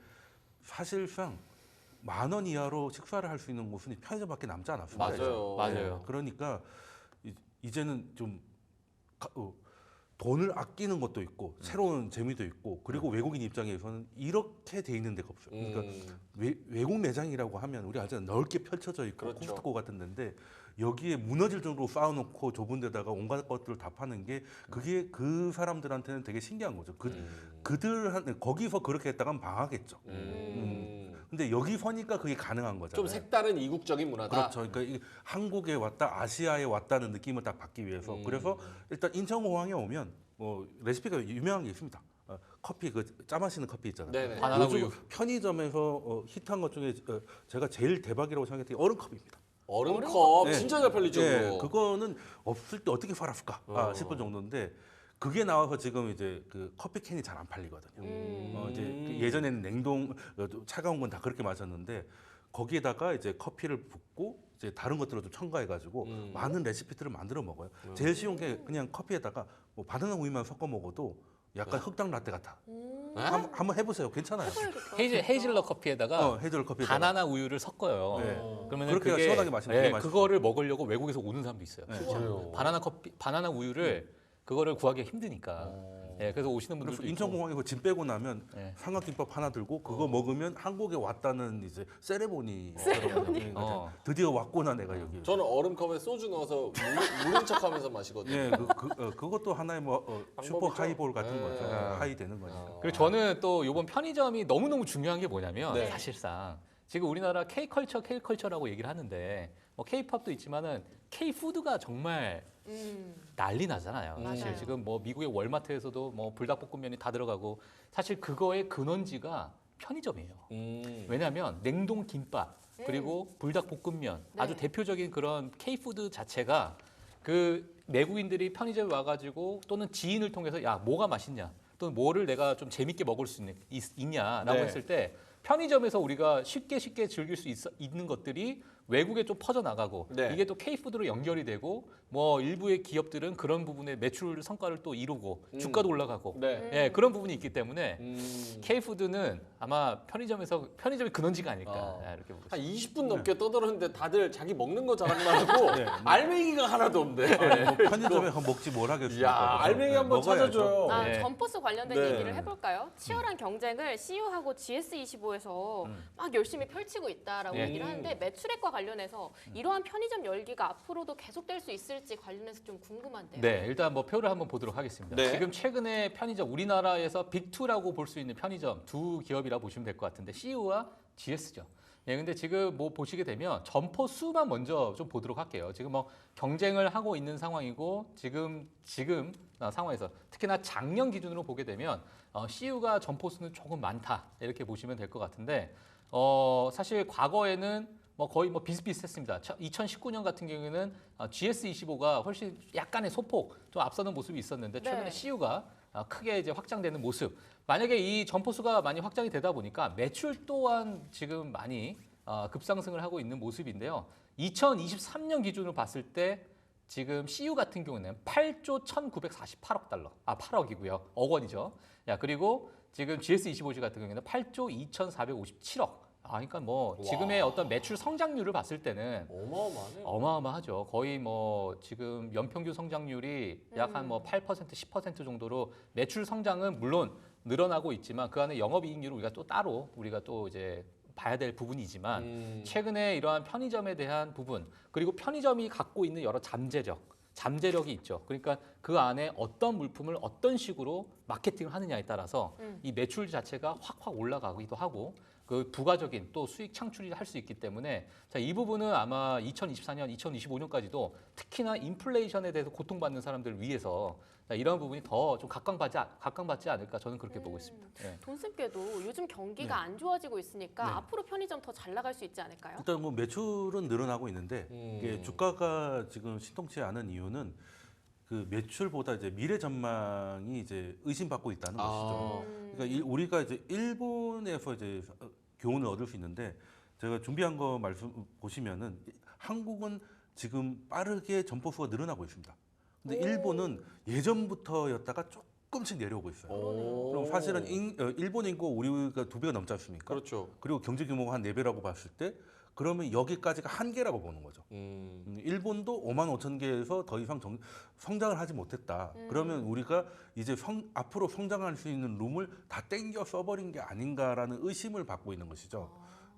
사실상 10,000원 이하로 식사를 할 수 있는 곳은 편의점밖에 남지 않았습니다. 맞아요. 맞아요. 그러니까 이제는 좀 돈을 아끼는 것도 있고 새로운 재미도 있고 그리고 외국인 입장에서는 이렇게 돼 있는 데가 없어요. 그러니까 외국 매장이라고 하면 우리 알잖아요. 넓게 펼쳐져 있고 그렇죠. 코스트코 같은 데인데 여기에 무너질 정도로 쌓아놓고 좁은 데다가 온갖 것들을 다 파는 게 그게 그 사람들한테는 되게 신기한 거죠. 그들한테 거기서 그렇게 했다간 망하겠죠. 근데 여기 서니까 그게 가능한 거잖아요. 좀 색다른 이국적인 문화다. 그렇죠. 그러니까 이 한국에 왔다, 아시아에 왔다는 느낌을 딱 받기 위해서. 그래서 일단 인천공항에 오면 레시피가 유명한 게 있습니다. 커피 그 짜 마시는 커피 있잖아요. 네네. 바나나 요즘 우유. 편의점에서 히트한 것 중에 제가 제일 대박이라고 생각했던 게 얼음컵입니다. 얼음컵 네. 진짜 잘 팔리죠. 예, 그거. 그거는 없을 때 어떻게 팔았을까 싶을 정도인데 그게 나와서 지금 이제 그 커피 캔이 잘 안 팔리거든요. 이제 그 예전에는 냉동 차가운 건 다 그렇게 마셨는데 거기에다가 이제 커피를 붓고 이제 다른 것들을 좀 첨가해가지고 많은 레시피들을 만들어 먹어요. 제일 쉬운 게 그냥 커피에다가 뭐 바나나 우유만 섞어 먹어도 약간 흑당 라떼 같아. 한번 해보세요. 괜찮아요. 해봐야겠다. 헤이즐넛 커피에다가 헤이즐 커피에다가. 바나나 우유를 섞어요. 네. 그러면 그렇게 그게 시원하게 마시면 되게 맛있어요. 그거를 먹으려고 외국에서 오는 사람도 있어요. 네. 진짜. 그래요? 바나나 우유를 그거를 구하기가 힘드니까. 예, 그래서 오시는 분들도 그래서 있고. 인천공항에서 짐 빼고 나면 네. 삼각김밥 하나 들고 그거 먹으면 한국에 왔다는 이제 세레모니. 드디어 왔구나 내가 여기. 저는 얼음컵에 소주 넣어서 물린 척하면서 마시거든요. 예, 그것도 하나의 슈퍼 방법이죠. 하이볼 같은 네. 거죠. 하이 되는 거니까. 그리고 저는 또 이번 편의점이 너무너무 중요한 게 뭐냐면 네. 사실상 지금 우리나라 K컬처라고 얘기를 하는데 뭐 K팝도 있지만은 K푸드가 정말 난리 나잖아요. 사실 맞아요. 지금 뭐 미국의 월마트에서도 뭐 불닭볶음면이 다 들어가고 사실 그거의 근원지가 편의점이에요. 왜냐하면 냉동 김밥 그리고 불닭볶음면 네. 아주 대표적인 그런 K푸드 자체가 그 외국인들이 편의점에 와가지고 또는 지인을 통해서 야 뭐가 맛있냐 또는 뭐를 내가 좀 재밌게 먹을 수 있냐라고 네. 했을 때 편의점에서 우리가 쉽게 즐길 수 있는 것들이 외국에 좀 퍼져나가고 네. 이게 또 K푸드로 연결이 되고 뭐 일부의 기업들은 그런 부분에 매출 성과를 또 이루고 주가도 올라가고 네. 예, 그런 부분이 있기 때문에 음. K푸드는 아마 편의점이 근원지가 아닐까 예, 이렇게 보고 한 있습니다. 20분 넘게 떠들었는데 다들 자기 먹는 거 자랑만 하고 네. 알맹이가 하나도 없네. 아니, 뭐 편의점에 먹지 뭘 하겠습니까? 야, 알맹이 한번 먹어야죠. 찾아줘요. 아, 네. 점포스 관련된 네. 얘기를 해볼까요? 치열한 경쟁을 CU하고 GS25에서 막 열심히 펼치고 있다라고 네. 얘기를 하는데 매출액과 관련해서 이러한 편의점 열기가 앞으로도 계속될 수 있을지 관련해서 좀 궁금한데요. 네, 일단 뭐 표를 한번 보도록 하겠습니다. 네. 지금 최근에 편의점 우리나라에서 빅2라고 볼 수 있는 편의점 두 기업이라 보시면 될 것 같은데 CU와 GS죠. 예, 근데 지금 뭐 보시게 되면 점포 수만 먼저 좀 보도록 할게요. 지금 뭐 경쟁을 하고 있는 상황이고 지금 상황에서 특히나 작년 기준으로 보게 되면 CU가 점포 수는 조금 많다 이렇게 보시면 될 것 같은데 사실 과거에는 거의 비슷비슷했습니다. 2019년 같은 경우에는 GS25가 훨씬 약간의 소폭 좀 앞서는 모습이 있었는데 최근에 네. CU가 크게 이제 확장되는 모습. 만약에 이 점포수가 많이 확장이 되다 보니까 매출 또한 지금 많이 급상승을 하고 있는 모습인데요. 2023년 기준으로 봤을 때 지금 CU 같은 경우는 8조 1,948억 달러, 8억이고요. 억 원이죠. 야, 그리고 지금 GS25G 같은 경우에는 8조 2,457억. 그러니까 뭐 지금의 어떤 매출 성장률을 봤을 때는 어마어마하네요. 어마어마하죠. 거의 뭐 지금 연평균 성장률이 약 한 8%, 10% 정도로 매출 성장은 물론 늘어나고 있지만 그 안에 영업이익률을 우리가 또 따로 우리가 또 이제 봐야 될 부분이지만 최근에 이러한 편의점에 대한 부분 그리고 편의점이 갖고 있는 여러 잠재력이 있죠. 그러니까 그 안에 어떤 물품을 어떤 식으로 마케팅을 하느냐에 따라서 이 매출 자체가 확 올라가기도 하고 그 부가적인 또 수익 창출이 할 수 있기 때문에 자, 이 부분은 아마 2024년, 2025년까지도 특히나 인플레이션에 대해서 고통받는 사람들을 위해서 자, 이런 부분이 더 좀 각광받지 않을까 저는 그렇게 보고 있습니다. 예. 돈쌤께도 요즘 경기가 안 좋아지고 있으니까 앞으로 편의점 더 잘 나갈 수 있지 않을까요? 일단 뭐 매출은 늘어나고 있는데 이게 주가가 지금 신통치 않은 이유는 그 매출보다 이제 미래 전망이 이제 의심받고 있다는 것이죠. 그러니까 우리가 이제 일본에서 이제 교훈을 얻을 수 있는데 제가 준비한 거 말씀 보시면은 한국은 지금 빠르게 점포 수가 늘어나고 있습니다. 근데 일본은 예전부터였다가 조금씩 내려오고 있어요. 그럼 사실은 일본 인구 우리가 2배가 넘지 않습니까? 그렇죠. 그리고 경제 규모가 한 4배라고 봤을 때 그러면 여기까지가 한계라고 보는 거죠. 일본도 5만 5천 개에서 더 이상 성장을 하지 못했다. 그러면 우리가 이제 앞으로 성장할 수 있는 룸을 다 땡겨 써버린 게 아닌가라는 의심을 받고 있는 것이죠.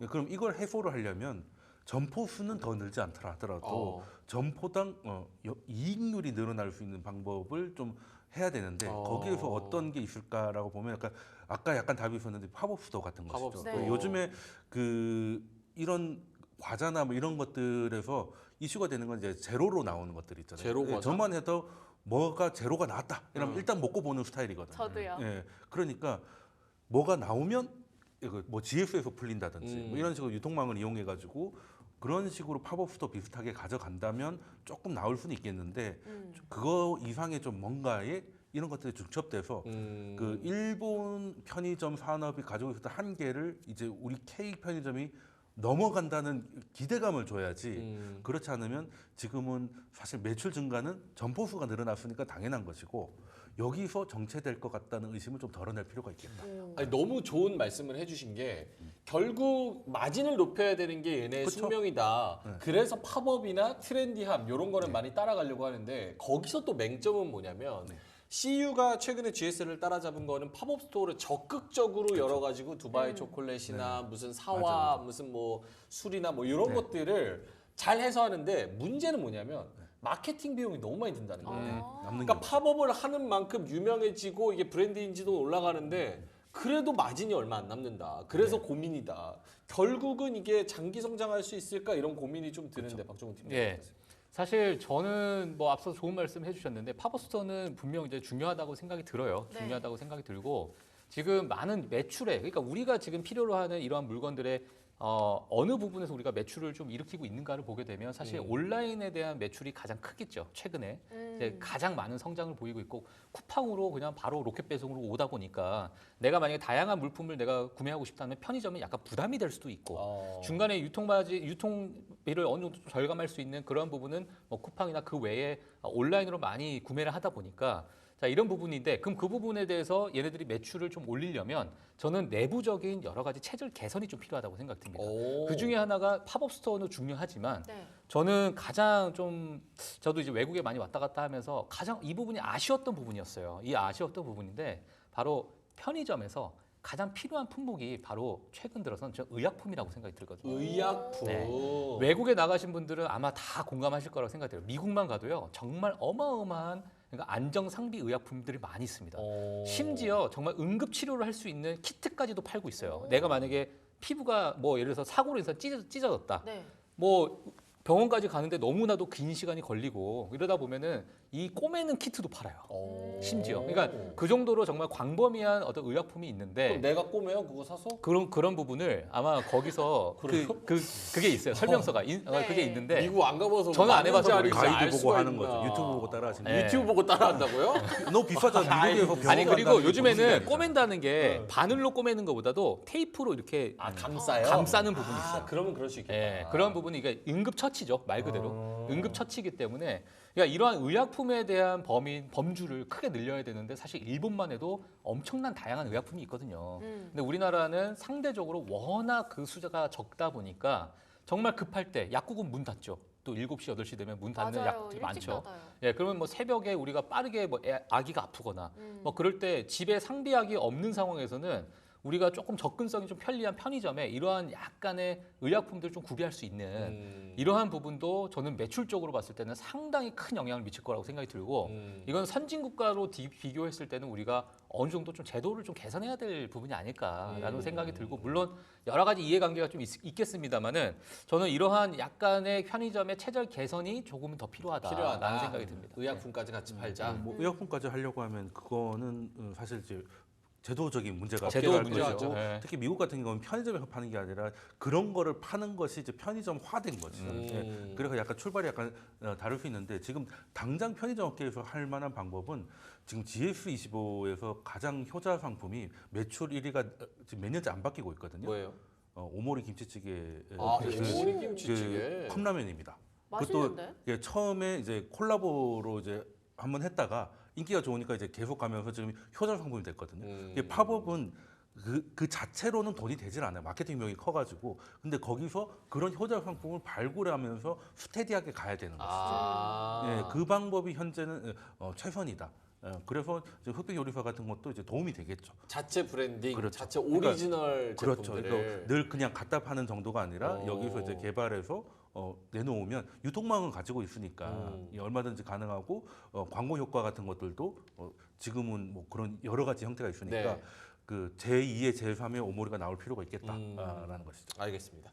그럼 이걸 해소를 하려면 점포 수는 더 늘지 않더라 하더라도 점포당 이익률이 늘어날 수 있는 방법을 좀 해야 되는데 거기에서 어떤 게 있을까라고 보면 아까 약간 답이 있었는데 팝업 스토어 같은 것이죠. 팝업 스토어. 요즘에 이런 과자나 뭐 이런 것들에서 이슈가 되는 건 이제 제로로 나오는 것들 있잖아요. 제로 과자? 저만 해도 뭐가 제로가 나왔다 이러면 일단 먹고 보는 스타일이거든요. 저도요. 예, 그러니까 뭐가 나오면 이거 뭐 GS에서 풀린다든지 뭐 이런 식으로 유통망을 이용해 가지고 그런 식으로 팝업 스토어 비슷하게 가져간다면 조금 나올 수는 있겠는데 그거 이상의 좀 뭔가에 이런 것들이 중첩돼서 그 일본 편의점 산업이 가지고 있었던 한계를 이제 우리 K 편의점이 넘어간다는 기대감을 줘야지. 그렇지 않으면 지금은 사실 매출 증가는 점포수가 늘어났으니까 당연한 것이고 여기서 정체될 것 같다는 의심을 좀 덜어낼 필요가 있겠다. 아니, 너무 좋은 말씀을 해주신 게 결국 마진을 높여야 되는 게 얘네의 그쵸? 숙명이다. 네. 그래서 팝업이나 트렌디함 이런 거는 많이 따라가려고 하는데 거기서 또 맹점은 뭐냐면 CU가 최근에 GS를 따라잡은 거는 팝업 스토어를 적극적으로 열어가지고 두바이 초콜릿이나 무슨 사와 맞아. 무슨 뭐 술이나 뭐 이런 것들을 잘 해서 하는데 문제는 뭐냐면 마케팅 비용이 너무 많이 든다는 거예요. 남는 그러니까 게 팝업을 하는 만큼 유명해지고 이게 브랜드 인지도 올라가는데 그래도 마진이 얼마 안 남는다. 그래서 고민이다. 결국은 이게 장기 성장할 수 있을까 이런 고민이 좀 드는데 박종훈 팀장. 예. 사실 저는 뭐 앞서 좋은 말씀 해주셨는데 팝업스토어는 분명 이제 중요하다고 생각이 들어요. 네. 중요하다고 생각이 들고 지금 많은 매출에 그러니까 우리가 지금 필요로 하는 이러한 물건들의 어느 부분에서 우리가 매출을 좀 일으키고 있는가를 보게 되면 사실 온라인에 대한 매출이 가장 크겠죠. 최근에 이제 가장 많은 성장을 보이고 있고 쿠팡으로 그냥 바로 로켓 배송으로 오다 보니까 내가 만약에 다양한 물품을 내가 구매하고 싶다면 편의점은 약간 부담이 될 수도 있고 중간에 유통비를 어느 정도 절감할 수 있는 그런 부분은 뭐 쿠팡이나 그 외에 온라인으로 많이 구매를 하다 보니까 자, 이런 부분인데 그럼 그 부분에 대해서 얘네들이 매출을 좀 올리려면 저는 내부적인 여러 가지 체질 개선이 좀 필요하다고 생각됩니다. 그 중에 하나가 팝업 스토어는 중요하지만 네. 저는 가장 좀 저도 이제 외국에 많이 왔다 갔다 하면서 가장 이 부분이 아쉬웠던 부분이었어요. 이 아쉬웠던 부분인데 바로 편의점에서 가장 필요한 품목이 바로 최근 들어서는 저 의약품이라고 생각이 들거든요. 의약품. 네. 외국에 나가신 분들은 아마 다 공감하실 거라고 생각이 들어요. 미국만 가도요. 정말 어마어마한 그러니까 안정 상비 의약품들이 많이 있습니다. 심지어 정말 응급 치료를 할 수 있는 키트까지도 팔고 있어요. 내가 만약에 피부가 뭐 예를 들어서 사고로 인해서 찢어졌다. 네. 뭐 병원까지 가는데 너무나도 긴 시간이 걸리고 이러다 보면은 이 꼬매는 키트도 팔아요. 심지어. 그러니까 그 정도로 정말 광범위한 어떤 의약품이 있는데 그럼 내가 꼬매요 그거 사서? 그런 부분을 아마 거기서 그게 있어요. 설명서가 그게 있는데 미국 안 가봐서 저는 안 해봐서 맞는지 모르겠어요. 알 가이드 수가 보고 하는 있나. 거죠. 유튜브 보고 따라하시는 네. 거. 유튜브 보고 따라한다고요? 너무 비싸잖아. 미국에서 병원 아니 그리고 간다는 게 요즘에는 무슨 꼬맨다는 게 바늘로 꼬매는 것보다도 테이프로 이렇게 감싸요? 감싸는 부분이 있어요. 그러면 그럴 수 있겠다. 예, 그런 부분이 이게 응급처치죠 말 그대로 응급처치이기 때문에 그러니까 이러한 의약품에 대한 범주를 크게 늘려야 되는데 사실 일본만 해도 엄청난 다양한 의약품이 있거든요. 근데 우리나라는 상대적으로 워낙 그 숫자가 적다 보니까 정말 급할 때 약국은 문 닫죠. 또 7시, 8시 되면 문 닫는 맞아요. 약국들이 일찍 많죠. 닫아요. 예, 그러면 뭐 새벽에 우리가 빠르게 뭐 아기가 아프거나 뭐 그럴 때 집에 상비약이 없는 상황에서는 우리가 조금 접근성이 좀 편리한 편의점에 이러한 약간의 의약품들을 좀 구비할 수 있는 이러한 부분도 저는 매출적으로 봤을 때는 상당히 큰 영향을 미칠 거라고 생각이 들고 이건 선진국가로 비교했을 때는 우리가 어느 정도 좀 제도를 좀 개선해야 될 부분이 아닐까라는 생각이 들고 물론 여러 가지 이해관계가 좀 있겠습니다만은 저는 이러한 약간의 편의점의 체질 개선이 조금은 더 필요하다라는 생각이 듭니다. 의약품까지 같이 팔자. 뭐 의약품까지 하려고 하면 그거는 사실 이제 제도적인 문제가 제도 필요할 문제죠. 것이고 네. 특히 미국 같은 경우는 편의점에서 파는 게 아니라 그런 거를 파는 것이 이제 편의점화된 거죠. 예. 그래서 약간 출발이 약간 다를 수 있는데 지금 당장 편의점 업계에서 할 만한 방법은 지금 GS25에서 가장 효자 상품이 매출 1위가 지금 몇 년째 안 바뀌고 있거든요. 뭐예요? 오모리 김치찌개. 오모리 김치찌개. 컵라면입니다. 맛있는데? 예, 처음에 이제 콜라보로 이제 한번 했다가 인기가 좋으니까 이제 계속 가면서 지금 효자 상품이 됐거든요. 이게 팝업은 그 자체로는 돈이 되질 않아요. 마케팅 비용이 커가지고. 근데 거기서 그런 효자 상품을 발굴하면서 스테디하게 가야 되는 것이죠. 예, 그 방법이 현재는 최선이다. 그래서 이제 흑백 요리사 같은 것도 이제 도움이 되겠죠. 자체 브랜딩, 그렇죠. 자체 오리지널 그렇죠. 제품들을. 그러니까 늘 그냥 갖다 파는 정도가 아니라 여기서 이제 개발해서 내놓으면 유통망을 가지고 있으니까 얼마든지 가능하고 광고 효과 같은 것들도 지금은 뭐 그런 여러 가지 형태가 있으니까 네. 그 제2의 제3의 오모리가 나올 필요가 있겠다라는 것이죠. 알겠습니다.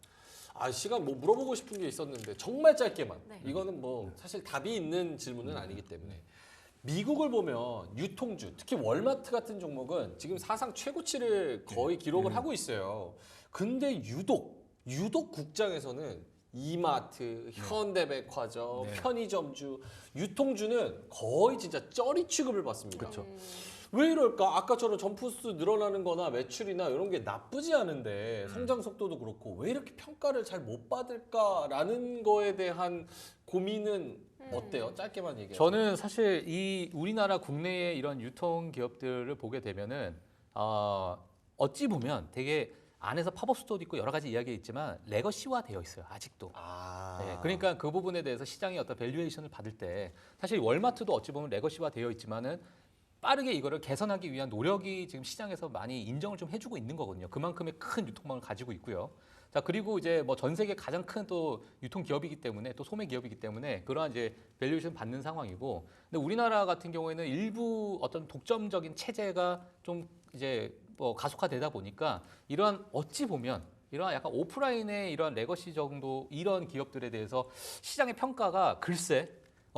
시간 뭐 물어보고 싶은 게 있었는데 정말 짧게만. 네. 이거는 뭐 사실 답이 있는 질문은 아니기 때문에. 미국을 보면 유통주, 특히 월마트 같은 종목은 지금 사상 최고치를 거의 기록을 하고 있어요. 근데 유독 국장에서는 이마트, 현대백화점, 네. 편의점주, 유통주는 거의 진짜 쩌리 취급을 받습니다. 그렇죠. 왜 이럴까? 아까처럼 점프수 늘어나는 거나 매출이나 이런 게 나쁘지 않은데 성장 속도도 그렇고 왜 이렇게 평가를 잘 못 받을까라는 거에 대한 고민은 어때요? 짧게만 얘기해요. 저는 사실 이 우리나라 국내의 이런 유통 기업들을 보게 되면은 어찌 보면 되게 안에서 팝업 스토어도 있고 여러 가지 이야기가 있지만 레거시화 되어 있어요. 아직도. 네, 그러니까 그 부분에 대해서 시장의 어떤 밸류에이션을 받을 때 사실 월마트도 어찌 보면 레거시화 되어 있지만은 빠르게 이거를 개선하기 위한 노력이 지금 시장에서 많이 인정을 좀 해주고 있는 거거든요. 그만큼의 큰 유통망을 가지고 있고요. 자, 그리고 이제 뭐 전 세계 가장 큰 또 유통 기업이기 때문에 또 소매 기업이기 때문에 그러한 이제 밸류에이션 받는 상황이고, 근데 우리나라 같은 경우에는 일부 어떤 독점적인 체제가 좀 이제 뭐 가속화되다 보니까 이러한 어찌 보면 이러한 약간 오프라인의 이러한 레거시 정도 이런 기업들에 대해서 시장의 평가가 글쎄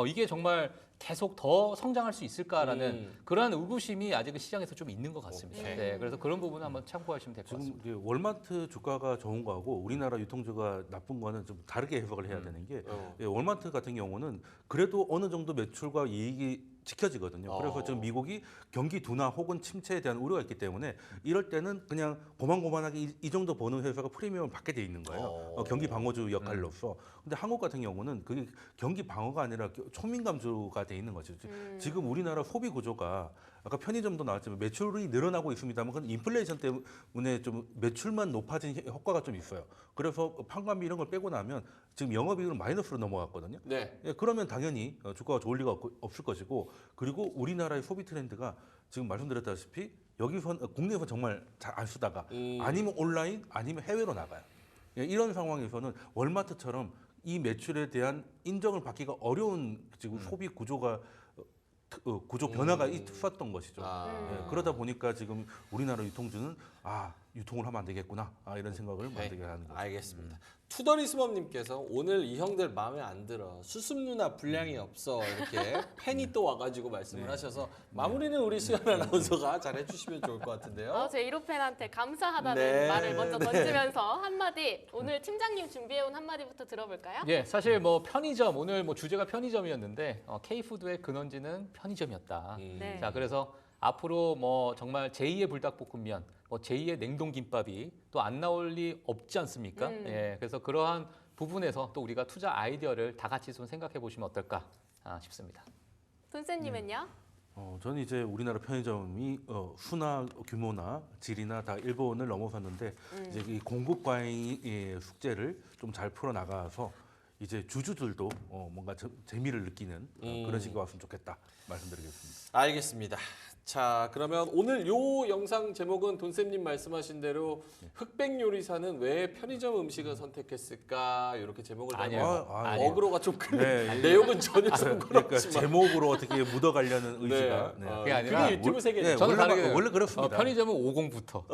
이게 정말 계속 더 성장할 수 있을까라는 그러한 의구심이 아직은 시장에서 좀 있는 것 같습니다. 오케이. 네, 그래서 그런 부분은 한번 참고하시면 될 것 지금 같습니다. 이제 월마트 주가가 좋은 거하고 우리나라 유통주가 나쁜 거는 좀 다르게 해석을 해야 되는 게 월마트 같은 경우는 그래도 어느 정도 매출과 이익이 지켜지거든요. 그래서 지금 미국이 경기 둔화 혹은 침체에 대한 우려가 있기 때문에 이럴 때는 그냥 고만고만하게 이 정도 버는 회사가 프리미엄을 받게 돼 있는 거예요. 경기 방어주 역할로서. 근데 한국 같은 경우는 그게 경기 방어가 아니라 초민감주가 돼 있는 거죠. 지금 우리나라 소비 구조가 아까 편의점도 나왔지만 매출이 늘어나고 있습니다만 그건 인플레이션 때문에 좀 매출만 높아진 효과가 좀 있어요. 그래서 판관비 이런 걸 빼고 나면 지금 영업이익은 마이너스로 넘어갔거든요. 네. 예, 그러면 당연히 주가가 좋을 리가 없을 것이고, 그리고 우리나라의 소비 트렌드가 지금 말씀드렸다시피 여기서 국내에서 정말 잘 안 쓰다가 아니면 온라인 아니면 해외로 나가요. 예, 이런 상황에서는 월마트처럼 이 매출에 대한 인정을 받기가 어려운 지금 소비 구조가 구조 변화가 있었던 것이죠. 예, 그러다 보니까 지금 우리나라 유통주는 유통을 하면 안 되겠구나 이런 생각을 만들게 하는 거죠. 알겠습니다. 투더리스멈님께서 오늘 이 형들 마음에 안 들어. 수습누나 분량이 없어. 이렇게 팬이 또 와가지고 말씀을 하셔서 마무리는 우리 수연 아나운서가 잘 해주시면 좋을 것 같은데요. 제 1호 팬한테 감사하다는 네. 말을 먼저 던지면서 한마디, 오늘 팀장님 준비해온 한마디부터 들어볼까요? 예, 사실 뭐 편의점 오늘 뭐 주제가 편의점이었는데 K푸드의 근원지는 편의점이었다. 네. 자, 그래서 앞으로 뭐 정말 제2의 불닭볶음면, 뭐 제2의 냉동김밥이 또 안 나올 리 없지 않습니까? 예, 그래서 그러한 부분에서 또 우리가 투자 아이디어를 다 같이 좀 생각해 보시면 어떨까 싶습니다. 돈쌤님은요? 저는 이제 우리나라 편의점이 수나 규모나 질이나 다 일본을 넘어섰는데 이제 이 공급 과잉의 숙제를 좀 잘 풀어 나가서 이제 주주들도 뭔가 재미를 느끼는 그런 시기가 왔으면 좋겠다 말씀드리겠습니다. 알겠습니다. 자, 그러면 오늘 요 영상 제목은 돈쌤님 말씀하신 대로 흑백 요리사는 왜 편의점 음식을 선택했을까 이렇게 제목을 아니에요. 달고 어그로가 좀 크네. 네, 내용은 전혀 그러니까 상관없지만 제목으로 어떻게 묻어가려는 의지가. 네. 그게 아니라 그게 유튜브 세계죠. 네, 저는 다르게 원래 그렇습니다. 편의점은 50부터.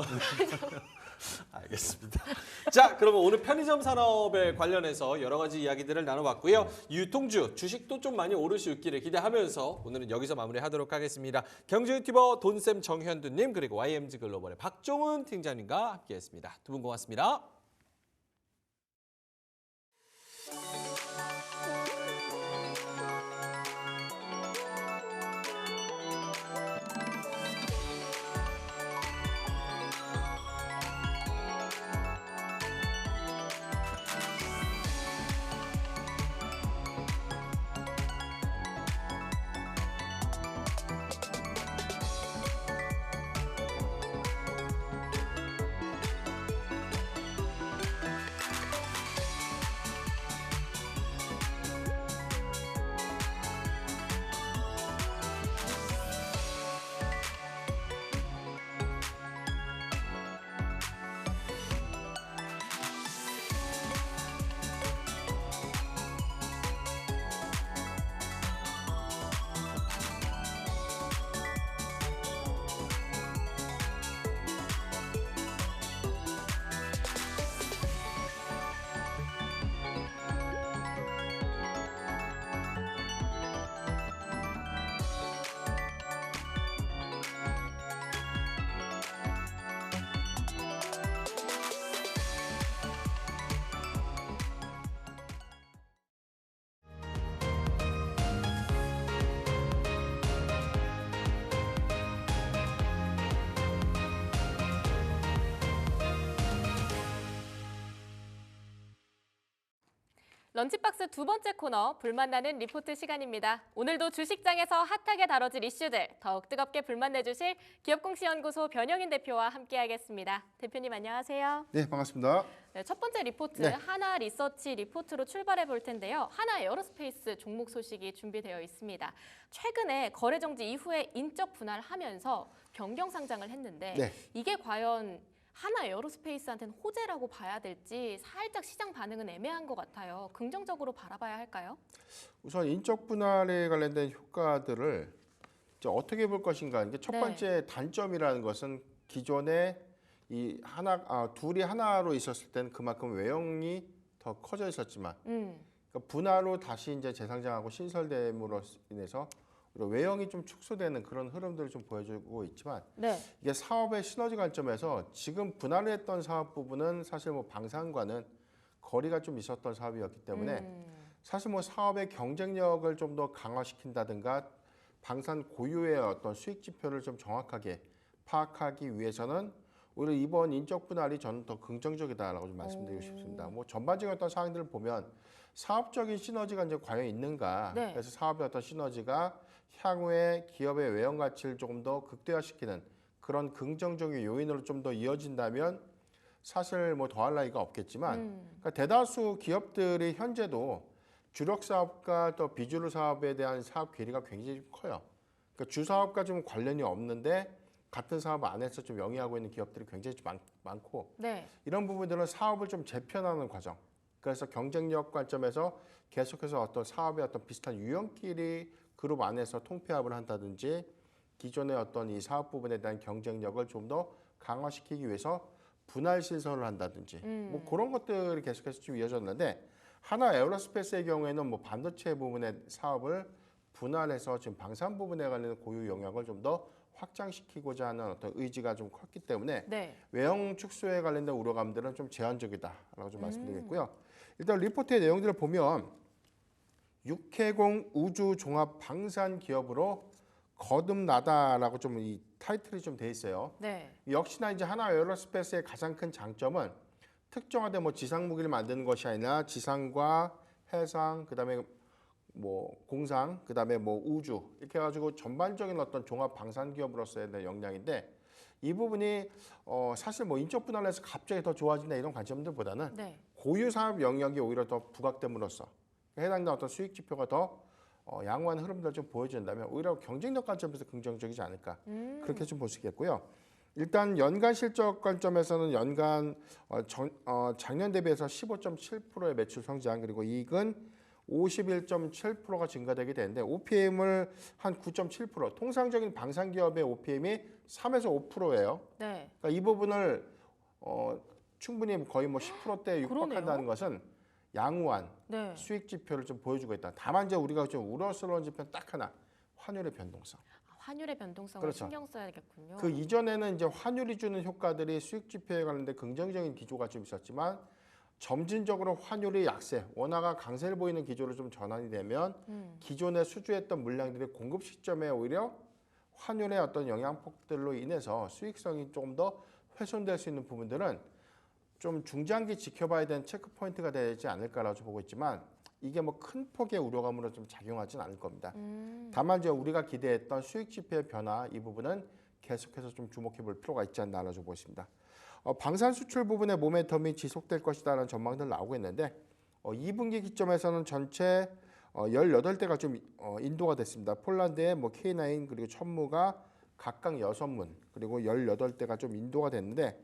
알겠습니다. 자, 그러면 오늘 편의점 산업에 관련해서 여러 가지 이야기들을 나눠봤고요. 유통주, 주식도 좀 많이 오를 수 있기를 기대하면서 오늘은 여기서 마무리하도록 하겠습니다. 경제 유튜버 돈쌤 정현두님 그리고 YMG 글로벌의 박종훈 팀장님과 함께했습니다. 두 분 고맙습니다. 런치박스 두 번째 코너 불맛나는 리포트 시간입니다. 오늘도 주식장에서 핫하게 다뤄질 이슈들 더욱 뜨겁게 불맛 내주실 기업공시연구소 변영인 대표와 함께하겠습니다. 대표님 안녕하세요. 네, 반갑습니다. 네, 첫 번째 리포트 네. 하나 리서치 리포트로 출발해 볼 텐데요. 하나 에어로스페이스 종목 소식이 준비되어 있습니다. 최근에 거래 정지 이후에 인적 분할하면서 변경 상장을 했는데 네. 이게 과연 하나 에어로스페이스한테는 호재라고 봐야 될지 살짝 시장 반응은 애매한 것 같아요. 긍정적으로 바라봐야 할까요? 우선 인적 분할에 관련된 효과들을 이제 어떻게 볼 것인가. 이게 첫 네. 번째 단점이라는 것은 기존에 둘이 하나로 있었을 때는 그만큼 외형이 더 커져 있었지만 그러니까 분할로 다시 이제 재상장하고 신설됨으로 인해서 외형이 좀 축소되는 그런 흐름들을 좀 보여주고 있지만 네. 이게 사업의 시너지 관점에서 지금 분할을 했던 사업 부분은 사실 뭐 방산과는 거리가 좀 있었던 사업이었기 때문에 사실 뭐 사업의 경쟁력을 좀 더 강화시킨다든가 방산 고유의 어떤 수익 지표를 좀 정확하게 파악하기 위해서는 오히려 이번 인적 분할이 저는 더 긍정적이다라고 좀 말씀드리고 싶습니다. 뭐 전반적인 어떤 사항들을 보면 사업적인 시너지가 이제 과연 있는가? 네. 그래서 사업의 어떤 시너지가 향후에 기업의 외형 가치를 조금 더 극대화시키는 그런 긍정적인 요인으로 좀 더 이어진다면 사실 뭐 더할 나위가 없겠지만 그러니까 대다수 기업들이 현재도 주력 사업과 또 비주류 사업에 대한 사업 괴리가 굉장히 커요. 그러니까 주 사업과 좀 관련이 없는데 같은 사업 안에서 좀 영위하고 있는 기업들이 굉장히 좀 많고 네. 이런 부분들은 사업을 좀 재편하는 과정. 그래서 경쟁력 관점에서 계속해서 어떤 사업의 어떤 비슷한 유형끼리 그룹 안에서 통폐합을 한다든지 기존의 어떤 이 사업 부분에 대한 경쟁력을 좀 더 강화시키기 위해서 분할 신설을 한다든지 뭐 그런 것들이 계속해서 좀 이어졌는데 하나 에어로스페이스의 경우에는 뭐 반도체 부분의 사업을 분할해서 지금 방산 부분에 관련 고유 영역을 좀 더 확장시키고자 하는 어떤 의지가 좀 컸기 때문에 네. 외형 축소에 관련된 우려감들은 좀 제한적이다라고 좀 말씀드리겠고요. 일단 리포트의 내용들을 보면 육해공 우주 종합 방산 기업으로 거듭나다라고 좀 이 타이틀이 좀 돼 있어요. 네. 역시나 이제 하나 에어로스페이스의 가장 큰 장점은 특정화된 뭐 지상 무기를 만드는 것이 아니라 지상과 해상 그다음에 뭐 공상 그다음에 뭐 우주 이렇게 해가지고 전반적인 어떤 종합 방산 기업으로서의 역량인데 이 부분이 사실 뭐 인적 분할에서 갑자기 더 좋아진다 이런 관점들보다는 네. 고유 사업 영역이 오히려 더 부각됨으로써 해당되는 어떤 수익 지표가 더 양호한 흐름들을 좀 보여준다면 오히려 경쟁력 관점에서 긍정적이지 않을까 그렇게 좀 볼 수 있겠고요. 일단 연간 실적 관점에서는 연간 작년 대비해서 15.7%의 매출 성장 그리고 이익은 51.7%가 증가되게 되는데 OPM을 한 9.7% 통상적인 방산 기업의 OPM이 3에서 5%예요. 네. 그러니까 이 부분을 충분히 거의 뭐 10%대에 육박한다는 그러네요. 것은 양호한 네. 수익 지표를 좀 보여주고 있다. 다만 이제 우리가 좀 우려스러운 지표는 딱 하나, 환율의 변동성. 환율의 변동성을 그렇죠. 신경 써야겠군요. 그 이전에는 이제 환율이 주는 효과들이 수익 지표에 관련된 긍정적인 기조가 좀 있었지만 점진적으로 환율이 약세, 원화가 강세를 보이는 기조로 좀 전환이 되면 기존에 수주했던 물량들이 공급 시점에 오히려 환율의 어떤 영향폭들로 인해서 수익성이 조금 더 훼손될 수 있는 부분들은 좀 중장기 지켜봐야 되는 체크 포인트가 되지 않을까라고 보고 있지만 이게 뭐 큰 폭의 우려감으로 좀 작용하지는 않을 겁니다. 다만 이제 우리가 기대했던 수익 지표의 변화 이 부분은 계속해서 좀 주목해 볼 필요가 있지 않나라고 보고 있습니다. 방산 수출 부분의 모멘텀이 지속될 것이다라는 전망들 나오고 있는데 2분기 기점에서는 전체 18대가 좀 인도가 됐습니다. 폴란드의 뭐 K9 그리고 천무가 각각 6문 그리고 18대가 좀 인도가 됐는데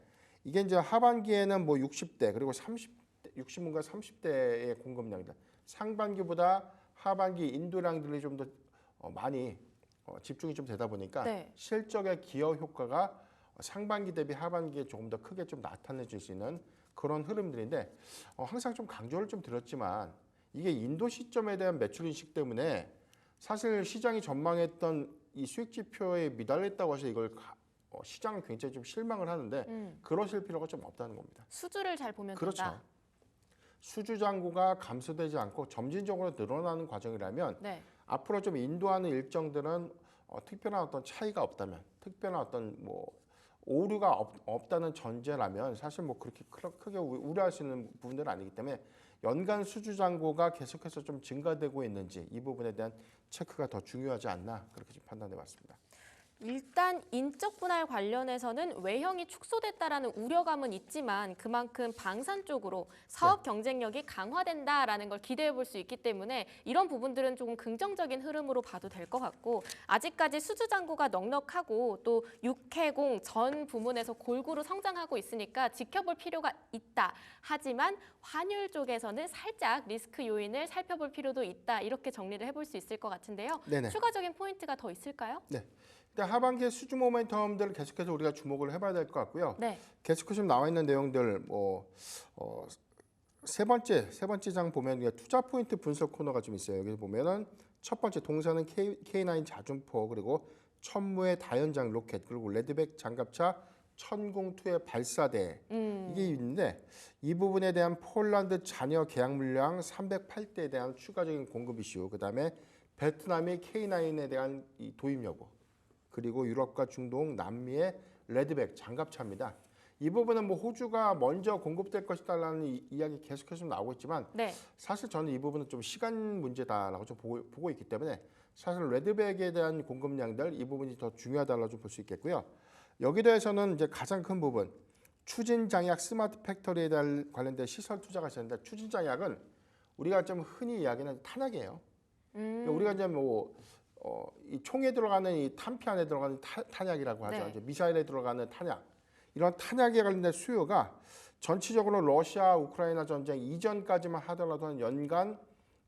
이게 이제 하반기에는 뭐 60대 그리고 60문과 30대의 공급량이다. 상반기보다 하반기 인도량들이 좀 더 많이 집중이 좀 되다 보니까 네. 실적의 기여 효과가 상반기 대비 하반기에 조금 더 크게 좀 나타내줄 수 있는 그런 흐름들인데 항상 좀 강조를 좀 드렸지만 이게 인도 시점에 대한 매출 인식 때문에 사실 시장이 전망했던 이 수익 지표에 미달했다고 해서 이걸 시장은 굉장히 좀 실망을 하는데 그러실 필요가 좀 없다는 겁니다. 수주를 잘 보면 그렇죠. 된다. 수주 잔고가 감소되지 않고 점진적으로 늘어나는 과정이라면 네. 앞으로 좀 인도하는 일정들은 특별한 어떤 차이가 없다면 특별한 어떤 뭐 오류가 없다는 전제라면 사실 뭐 그렇게 크게 우려할 수 있는 부분들은 아니기 때문에 연간 수주 잔고가 계속해서 좀 증가되고 있는지 이 부분에 대한 체크가 더 중요하지 않나 그렇게 좀 판단해 봤습니다. 일단 인적 분할 관련해서는 외형이 축소됐다라는 우려감은 있지만 그만큼 방산 쪽으로 사업 경쟁력이 강화된다라는 걸 기대해 볼 수 있기 때문에 이런 부분들은 조금 긍정적인 흐름으로 봐도 될 것 같고 아직까지 수주 잔고가 넉넉하고 또 육해공 전 부문에서 골고루 성장하고 있으니까 지켜볼 필요가 있다. 하지만 환율 쪽에서는 살짝 리스크 요인을 살펴볼 필요도 있다. 이렇게 정리를 해볼 수 있을 것 같은데요. 네네. 추가적인 포인트가 더 있을까요? 네. 일단 하반기에 수주 모멘텀들을 계속해서 우리가 주목을 해봐야 될 것 같고요. 네. 계속해서 지금 나와 있는 내용들 세 번째 장 보면 투자 포인트 분석 코너가 좀 있어요. 여기 보면은 첫 번째 동사는 K9 자준포 그리고 천무의 다연장 로켓 그리고 레드백 장갑차 천공투의 발사대 이게 있는데 이 부분에 대한 폴란드 잔여 계약 물량 308대에 대한 추가적인 공급 이슈 그다음에 베트남의 K9에 대한 이 도입 여부 그리고 유럽과 중동, 남미의 레드백 장갑차입니다. 이 부분은 뭐 호주가 먼저 공급될 것이다라는 이야기 계속해서 나오고 있지만 네. 사실 저는 이 부분은 좀 시간 문제다라고 좀 보고 있기 때문에 사실 레드백에 대한 공급량들 이 부분이 더 중요하다라고 좀 볼 수 있겠고요. 여기 대해서는 이제 가장 큰 부분 추진 장약 스마트 팩토리에 대한 관련된 시설 투자가 있었는데 추진 장약은 우리가 좀 흔히 이야기하는 탄약이에요. 그러니까 우리가 이제 이 총에 들어가는 이 탄피 안에 들어가는 탄약이라고 하죠. 네. 이제 미사일에 들어가는 탄약. 이런 탄약에 관련된 수요가 전체적으로 러시아 우크라이나 전쟁 이전까지만 하더라도 한 연간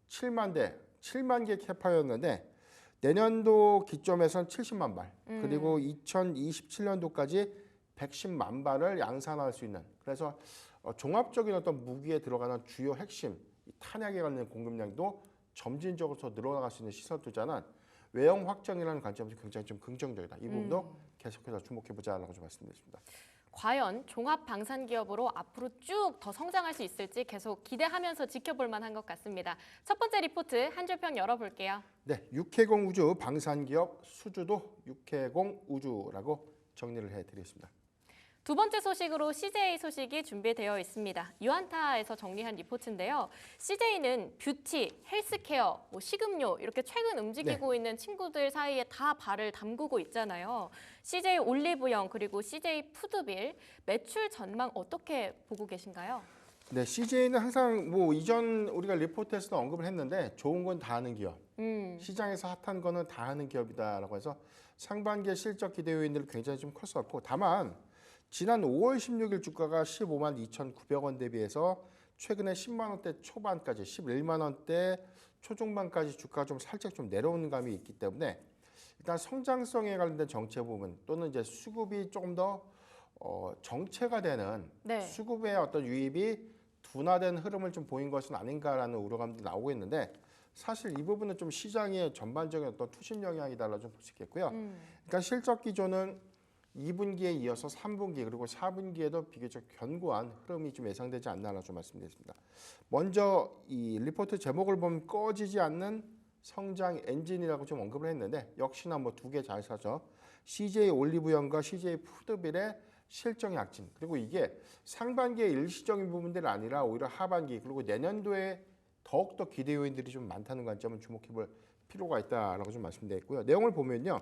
7만 개 캐파였는데 내년도 기점에서는 70만 발. 그리고 2027년도까지 110만 발을 양산할 수 있는. 그래서 종합적인 어떤 무기에 들어가는 주요 핵심 이 탄약에 관련 공급량도 점진적으로 더 늘어나갈 수 있는 시설 투자는 외형 확정이라는 관점에서 굉장히 좀 긍정적이다. 이 부분도 계속해서 주목해보자라고 좀 말씀드렸습니다. 과연 종합 방산 기업으로 앞으로 쭉 더 성장할 수 있을지 계속 기대하면서 지켜볼 만한 것 같습니다. 첫 번째 리포트 한 줄 평 열어볼게요. 네, 육해공 우주 방산 기업 수주도 육해공 우주라고 정리를 해드리겠습니다. 두 번째 소식으로 CJ 소식이 준비되어 있습니다. 유안타에서 정리한 리포트인데요. CJ는 뷰티, 헬스케어, 식음료 이렇게 최근 움직이고 있는 친구들 사이에 다 발을 담그고 있잖아요. CJ 올리브영 그리고 CJ 푸드빌 매출 전망 어떻게 보고 계신가요? 네, CJ는 항상 뭐 이전 우리가 리포트에서도 언급을 했는데 좋은 건 다 하는 기업, 시장에서 핫한 거는 다 하는 기업이다라고 해서 상반기의 실적 기대 요인들이 굉장히 좀 컸었고 다만 지난 5월 16일 주가가 15만 2,900원 대비해서 최근에 10만 원대 초반까지 11만 원대 초중반까지 주가가 좀 살짝 좀 내려오는 감이 있기 때문에 일단 성장성에 관련된 정체 부분 또는 이제 수급이 조금 더 정체가 되는 네. 수급의 어떤 유입이 둔화된 흐름을 좀 보인 것은 아닌가라는 우려감도 나오고 있는데 사실 이 부분은 좀 시장의 전반적인 어떤 투심 영향이다라고 좀 볼 수 있겠고요. 그러니까 실적 기조는 2분기에 이어서 3분기 그리고 4분기에도 비교적 견고한 흐름이 좀 예상되지 않나라고 좀 말씀드렸습니다. 먼저 이 리포트 제목을 보면 꺼지지 않는 성장 엔진이라고 좀 언급을 했는데 역시나 뭐 두 개 잘 사죠. CJ 올리브영과 CJ 푸드빌의 실적 약진 그리고 이게 상반기의 일시적인 부분들이 아니라 오히려 하반기 그리고 내년도에 더욱더 기대 요인들이 좀 많다는 관점을 주목해볼 필요가 있다라고 좀 말씀드렸고요. 내용을 보면요.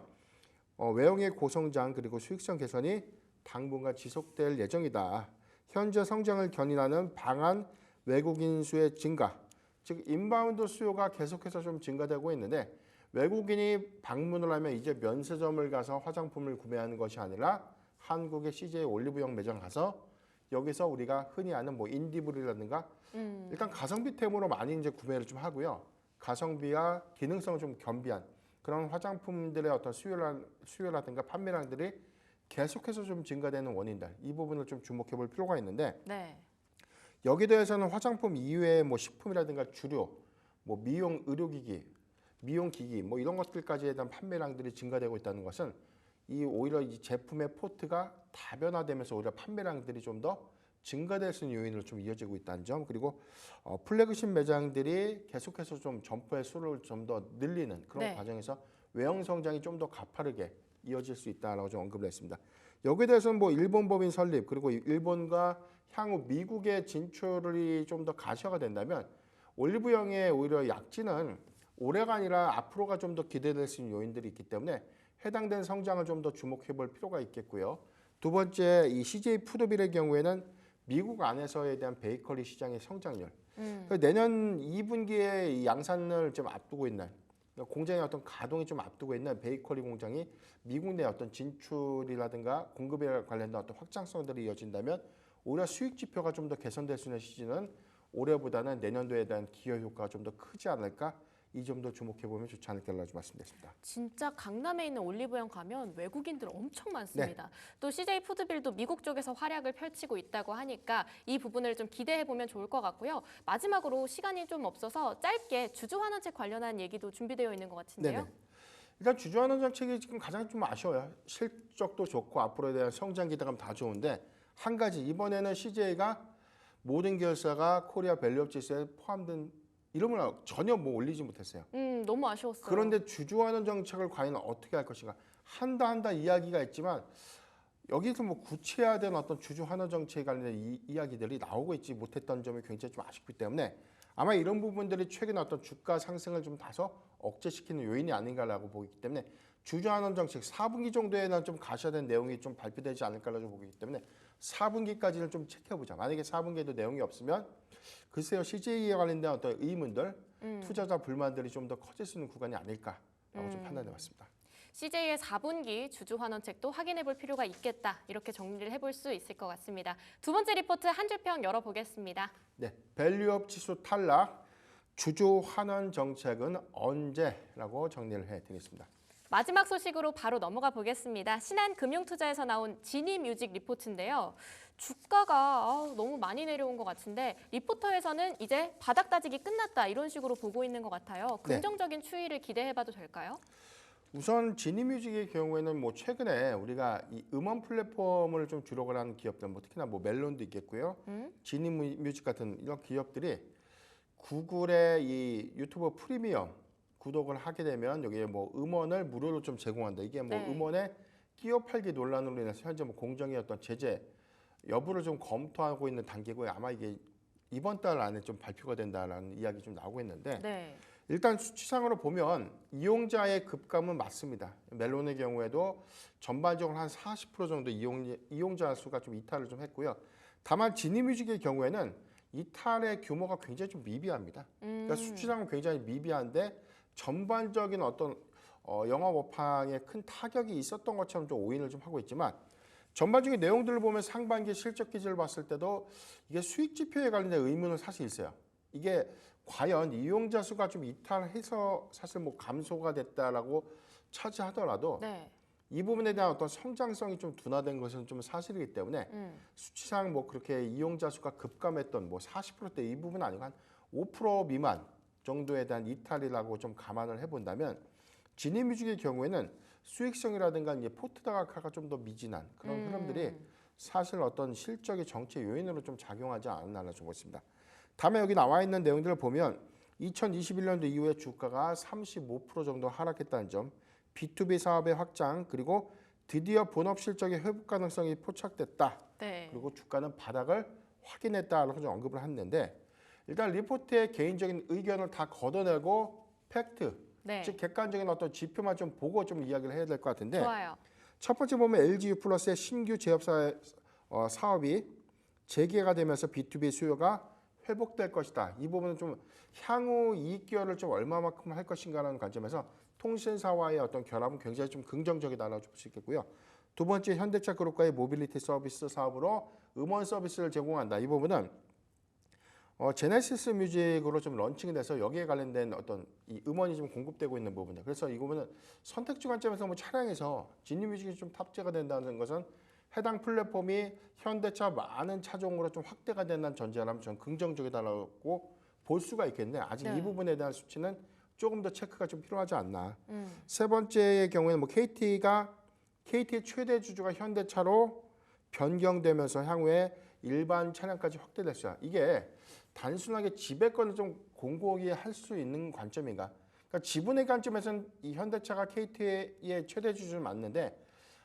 외형의 고성장 그리고 수익성 개선이 당분간 지속될 예정이다. 현재 성장을 견인하는 방한 외국인 수의 증가, 즉 인바운드 수요가 계속해서 좀 증가되고 있는데 외국인이 방문을 하면 이제 면세점을 가서 화장품을 구매하는 것이 아니라 한국의 CJ 올리브영 매장 가서 여기서 우리가 흔히 아는 뭐 인디블이라든가 일단 가성비템으로 많이 이제 구매를 좀 하고요. 가성비와 기능성을 좀 겸비한 그런 화장품들의 어떤 수요라든가 판매량들이 계속해서 좀 증가되는 원인들 이 부분을 좀 주목해볼 필요가 있는데 네. 여기 대해서는 화장품 이외에 뭐 식품이라든가 주류, 뭐 미용 의료기기, 미용기기 뭐 이런 것들까지에 대한 판매량들이 증가되고 있다는 것은 이 오히려 이 제품의 포트가 다변화되면서 오히려 판매량들이 좀 더 증가될 수 있는 요인으로 좀 이어지고 있다는 점 그리고 플래그십 매장들이 계속해서 좀 점포의 수를 좀 더 늘리는 그런 네. 과정에서 외형 성장이 좀 더 가파르게 이어질 수 있다라고 좀 언급을 했습니다. 여기에 대해서는 뭐 일본 법인 설립 그리고 일본과 향후 미국의 진출이 좀 더 가시화가 된다면 올리브영의 오히려 약진은 올해가 아니라 앞으로가 좀 더 기대될 수 있는 요인들이 있기 때문에 해당된 성장을 좀 더 주목해 볼 필요가 있겠고요. 두 번째, 이 CJ 푸드빌의 경우에는 미국 안에서에 대한 베이커리 시장의 성장률. 내년 2분기에 이 양산을 좀 앞두고 있는 공장의 어떤 가동이 좀 앞두고 있는 베이커리 공장이 미국 내 어떤 진출이라든가 공급에 관련된 어떤 확장성들이 이어진다면 오히려 수익 지표가 좀 더 개선될 수 있는 시즌은 올해보다는 내년도에 대한 기여 효과가 좀 더 크지 않을까? 이 점도 주목해 보면 좋지 않을까라고 말씀드렸습니다. 진짜 강남에 있는 올리브영 가면 외국인들 엄청 많습니다. 또 CJ 푸드빌도 미국 쪽에서 활약을 펼치고 있다고 하니까 이 부분을 좀 기대해 보면 좋을 것 같고요. 마지막으로 시간이 좀 없어서 짧게 주주환원책 관련한 얘기도 준비되어 있는 것 같은데요. 네네. 일단 주주환원 정책이 지금 가장 좀 아쉬워요. 실적도 좋고 앞으로에 대한 성장 기대감 다 좋은데 한 가지 이번에는 CJ가 모든 계열사가 코리아 밸류업 지수에 포함된 이름을 전혀 뭐 올리지 못했어요. 너무 아쉬웠어요. 그런데 주주환원 정책을 과연 어떻게 할 것인가 한다 이야기가 있지만 여기서 뭐 구체화된 어떤 주주환원 정책에 관련된 이야기들이 나오고 있지 못했던 점이 굉장히 좀 아쉽기 때문에 아마 이런 부분들이 최근 어떤 주가 상승을 좀 다소 억제시키는 요인이 아닌가라고 보기 때문에 주주환원 정책 4분기 정도에는 좀 가셔야될 내용이 좀 발표되지 않을까라고 보기 때문에 4분기까지는 좀 체크해보자. 만약에 4분기에도 내용이 없으면 글쎄요 CJ에 관련된 어떤 의문들, 투자자 불만들이 좀 더 커질 수 있는 구간이 아닐까라고 좀 판단해봤습니다. CJ의 4분기 주주환원책도 확인해 볼 필요가 있겠다. 이렇게 정리를 해볼 수 있을 것 같습니다. 두 번째 리포트 한 줄평 열어보겠습니다. 네, 밸류업 지수 탈락, 주주환원 정책은 언제라고 정리를 해드리겠습니다. 마지막 소식으로 바로 넘어가 보겠습니다. 신한금융투자에서 나온 지니뮤직 리포트인데요. 주가가 너무 많이 내려온 것 같은데 리포터에서는 이제 바닥 다지기 끝났다 이런 식으로 보고 있는 것 같아요. 긍정적인 추이를 기대해봐도 될까요? 우선 지니뮤직의 경우에는 뭐 최근에 우리가 이 음원 플랫폼을 좀 주력을 하는 기업들, 뭐 특히나 뭐 멜론도 있겠고요, 지니뮤직 같은 이런 기업들이 구글의 이 유튜브 프리미엄 구독을 하게 되면 여기에 뭐 음원을 무료로 좀 제공한다. 이게 뭐 음원의 끼워 팔기 논란으로 인해서 현재 뭐 공정의 어떤 제재 여부를 좀 검토하고 있는 단계고요. 아마 이게 이번 달 안에 좀 발표가 된다라는 이야기 좀 나오고 있는데 일단 수치상으로 보면 이용자의 급감은 맞습니다. 멜론의 경우에도 전반적으로 한 40% 정도 이용자 수가 좀 이탈을 좀 했고요. 다만 지니뮤직의 경우에는 이탈의 규모가 굉장히 좀 미비합니다. 그러니까 수치상은 굉장히 미비한데 전반적인 어떤 영업 업황에 큰 타격이 있었던 것처럼 좀 오인을 좀 하고 있지만 전반적인 내용들을 보면 상반기 실적 기조를 봤을 때도 이게 수익 지표에 관련된 의문은 사실 있어요. 이게 과연 이용자 수가 좀 이탈해서 사실 뭐 감소가 됐다라고 차지하더라도 이 부분에 대한 어떤 성장성이 좀 둔화된 것은 좀 사실이기 때문에 수치상 뭐 그렇게 이용자 수가 급감했던 뭐 40%대 이 부분 아니고 한 5% 미만 정도에 대한 이탈이라고 좀 감안을 해본다면 지니뮤직의 경우에는 수익성이라든가 이제 포트 다각화가 좀 더 미진한 그런 흐름들이 사실 어떤 실적의 정체 요인으로 좀 작용하지 않았나 좀 보습니다. 다음에 여기 나와 있는 내용들을 보면 2021년도 이후에 주가가 35% 정도 하락했다는 점, B2B 사업의 확장 그리고 드디어 본업 실적의 회복 가능성이 포착됐다. 그리고 주가는 바닥을 확인했다라고 좀 언급을 했는데 일단 리포트의 개인적인 의견을 다 걷어내고 팩트, 즉 객관적인 어떤 지표만 좀 보고 좀 이야기를 해야 될 것 같은데 좋아요. 첫 번째 보면 LGU 플러스의 신규 제협사 사업이 재개가 되면서 B2B 수요가 회복될 것이다. 이 부분은 좀 향후 이익 기여를 좀 얼마만큼 할 것인가라는 관점에서 통신사와의 어떤 결합은 굉장히 좀 긍정적이다라고 볼 수 있겠고요. 두 번째 현대차 그룹과의 모빌리티 서비스 사업으로 음원 서비스를 제공한다. 이 부분은 제네시스 뮤직으로 좀 런칭이 돼서 여기에 관련된 어떤 이 음원이 좀 공급되고 있는 부분이에요. 그래서 이 부분은 선택지 관점에서 뭐 차량에서 지니뮤직이 좀 탑재가 된다는 것은 해당 플랫폼이 현대차 많은 차종으로 좀 확대가 된다는 전제라면 저는 긍정적이다라고 볼 수가 있겠는데 아직 이 부분에 대한 수치는 조금 더 체크가 좀 필요하지 않나. 세 번째의 경우에는 뭐 KT의 최대 주주가 현대차로 변경되면서 향후에 일반 차량까지 확대됐어요. 이게 단순하게 지배권을 좀 공고히 할 수 있는 관점인가? 그러니까 지분의 관점에서는 이 현대차가 KT의 최대 주주는 맞는데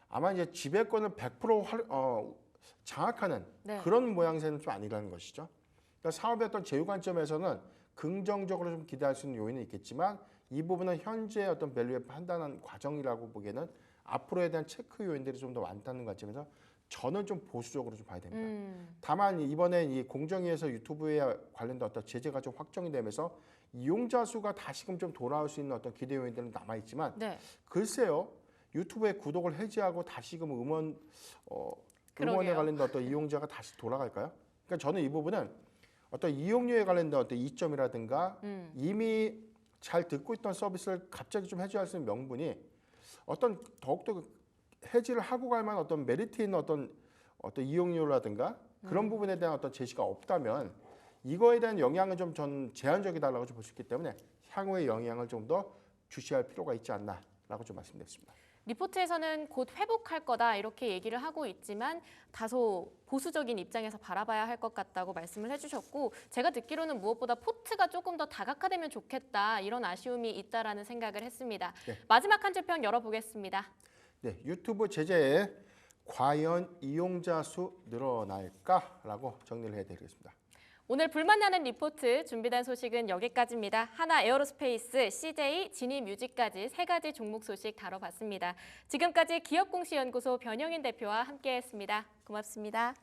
아마 이제 지배권을 100% 장악하는 네. 그런 모양새는 좀 아니라는 것이죠. 그러니까 사업의 어떤 제휴 관점에서는 긍정적으로 좀 기대할 수 있는 요인은 있겠지만 이 부분은 현재 어떤 밸류에 판단한 과정이라고 보기에는 앞으로에 대한 체크 요인들이 좀 더 많다는 관점에서 저는 좀 보수적으로 좀 봐야 됩니다. 다만 이번에 이 공정위에서 유튜브에 관련된 어떤 제재가 좀 확정이 되면서 이용자 수가 다시금 좀 돌아올 수 있는 어떤 기대 요인들은 남아 있지만 네. 글쎄요 유튜브의 구독을 해지하고 다시금 응원에 그러게요. 관련된 어떤 이용자가 다시 돌아갈까요? 그러니까 저는 이 부분은 어떤 이용료에 관련된 어떤 이점이라든가 이미 잘 듣고 있던 서비스를 갑자기 좀 해지할 수 있는 명분이 어떤 더욱더 해지를 하고 갈 만한 어떤 메리트 있는 어떤 이용료라든가 그런 부분에 대한 어떤 제시가 없다면 이거에 대한 영향은 좀 전 제한적이다라고 좀 볼 수 있기 때문에 향후의 영향을 좀 더 주시할 필요가 있지 않나라고 좀 말씀드렸습니다. 리포트에서는 곧 회복할 거다 이렇게 얘기를 하고 있지만 다소 보수적인 입장에서 바라봐야 할 것 같다고 말씀을 해주셨고 제가 듣기로는 무엇보다 포트가 조금 더 다각화되면 좋겠다 이런 아쉬움이 있다라는 생각을 했습니다. 네. 마지막 한 줄 평 열어보겠습니다. 네, 유튜브 제재에 과연 이용자 수 늘어날까라고 정리를 해드리겠습니다. 오늘 불만나는 리포트 준비된 소식은 여기까지입니다. 하나 에어로스페이스, CJ, 지니뮤직까지 세 가지 종목 소식 다뤄봤습니다. 지금까지 기업공시연구소 변영인 대표와 함께했습니다. 고맙습니다.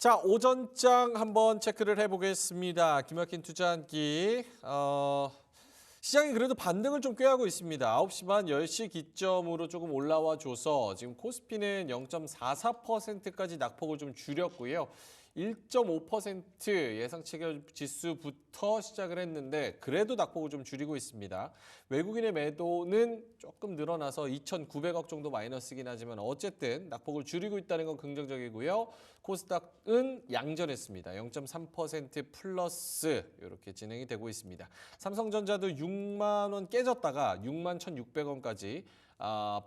자, 오전장 한번 체크를 해보겠습니다. 김학긴 투자한끼. 시장이 그래도 반등을 좀 꾀하고 있습니다. 9시 반 10시 기점으로 조금 올라와 줘서 지금 코스피는 0.44%까지 낙폭을 좀 줄였고요. 1.5% 예상 체결 지수부터 시작을 했는데 그래도 낙폭을 좀 줄이고 있습니다. 외국인의 매도는 조금 늘어나서 2,900억 정도 마이너스긴 하지만 어쨌든 낙폭을 줄이고 있다는 건 긍정적이고요. 코스닥은 양전했습니다. 0.3% 플러스 이렇게 진행이 되고 있습니다. 삼성전자도 6만 원 깨졌다가 6만 1,600원까지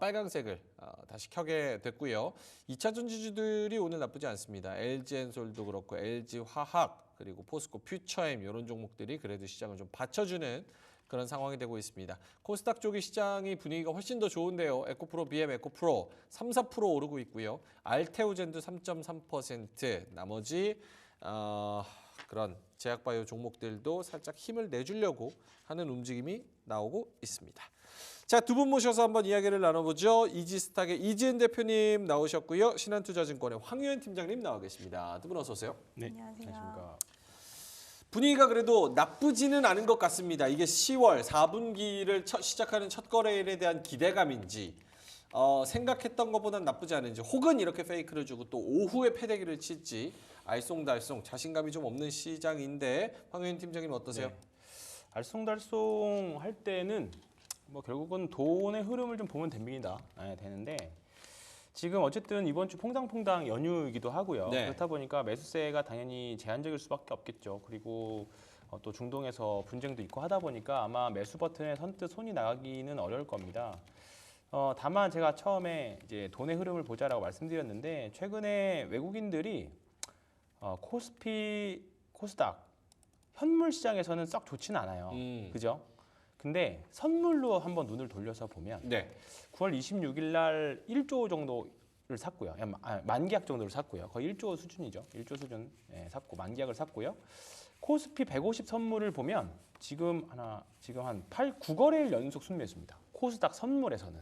빨강색을 다시 켜게 됐고요. 2차 전지주들이 오늘 나쁘지 않습니다. LG엔솔도 그렇고 LG화학 그리고 포스코 퓨처엠 이런 종목들이 그래도 시장을 좀 받쳐주는 그런 상황이 되고 있습니다. 코스닥 쪽의 시장이 분위기가 훨씬 더 좋은데요. 에코프로, BM 에코프로 3, 4% 오르고 있고요. 알테오젠도 3.3%, 나머지 그런 제약바이오 종목들도 살짝 힘을 내주려고 하는 움직임이 나오고 있습니다. 자, 두 분 모셔서 한번 이야기를 나눠보죠. 이지스탁의 이지은 대표님 나오셨고요. 신한투자증권의 황유현 팀장님 나와 계십니다. 두 분 어서 오세요. 네, 안녕하십니까. 분위기가 그래도 나쁘지는 않은 것 같습니다. 이게 10월 4분기를 시작하는 첫 거래일에 대한 기대감인지 생각했던 것보다는 나쁘지 않은지 혹은 이렇게 페이크를 주고 또 오후에 패대기를 칠지 알쏭달쏭 자신감이 좀 없는 시장인데 황효인 팀장님 어떠세요? 네. 알쏭달쏭 할 때는 뭐 결국은 돈의 흐름을 좀 보면 됩니다. 네, 되는데 지금 어쨌든 이번 주 퐁당퐁당 연휴이기도 하고요. 네. 그렇다 보니까 매수세가 당연히 제한적일 수밖에 없겠죠. 그리고 또 중동에서 분쟁도 있고 하다 보니까 아마 매수 버튼에 선뜻 손이 나가기는 어려울 겁니다. 다만 제가 처음에 이제 돈의 흐름을 보자라고 말씀드렸는데 최근에 외국인들이 코스피, 코스닥 현물 시장에서는 썩 좋지는 않아요. 그죠? 근데 선물로 한번 눈을 돌려서 보면 네. 9월 26일 날 1조 정도를 샀고요. 만기약 정도를 샀고요. 거의 1조 수준이죠. 1조 수준 샀고 만기약을 샀고요. 코스피 150 선물을 보면 지금 한 9거래일 연속 순매수입니다. 코스닥 선물에서는.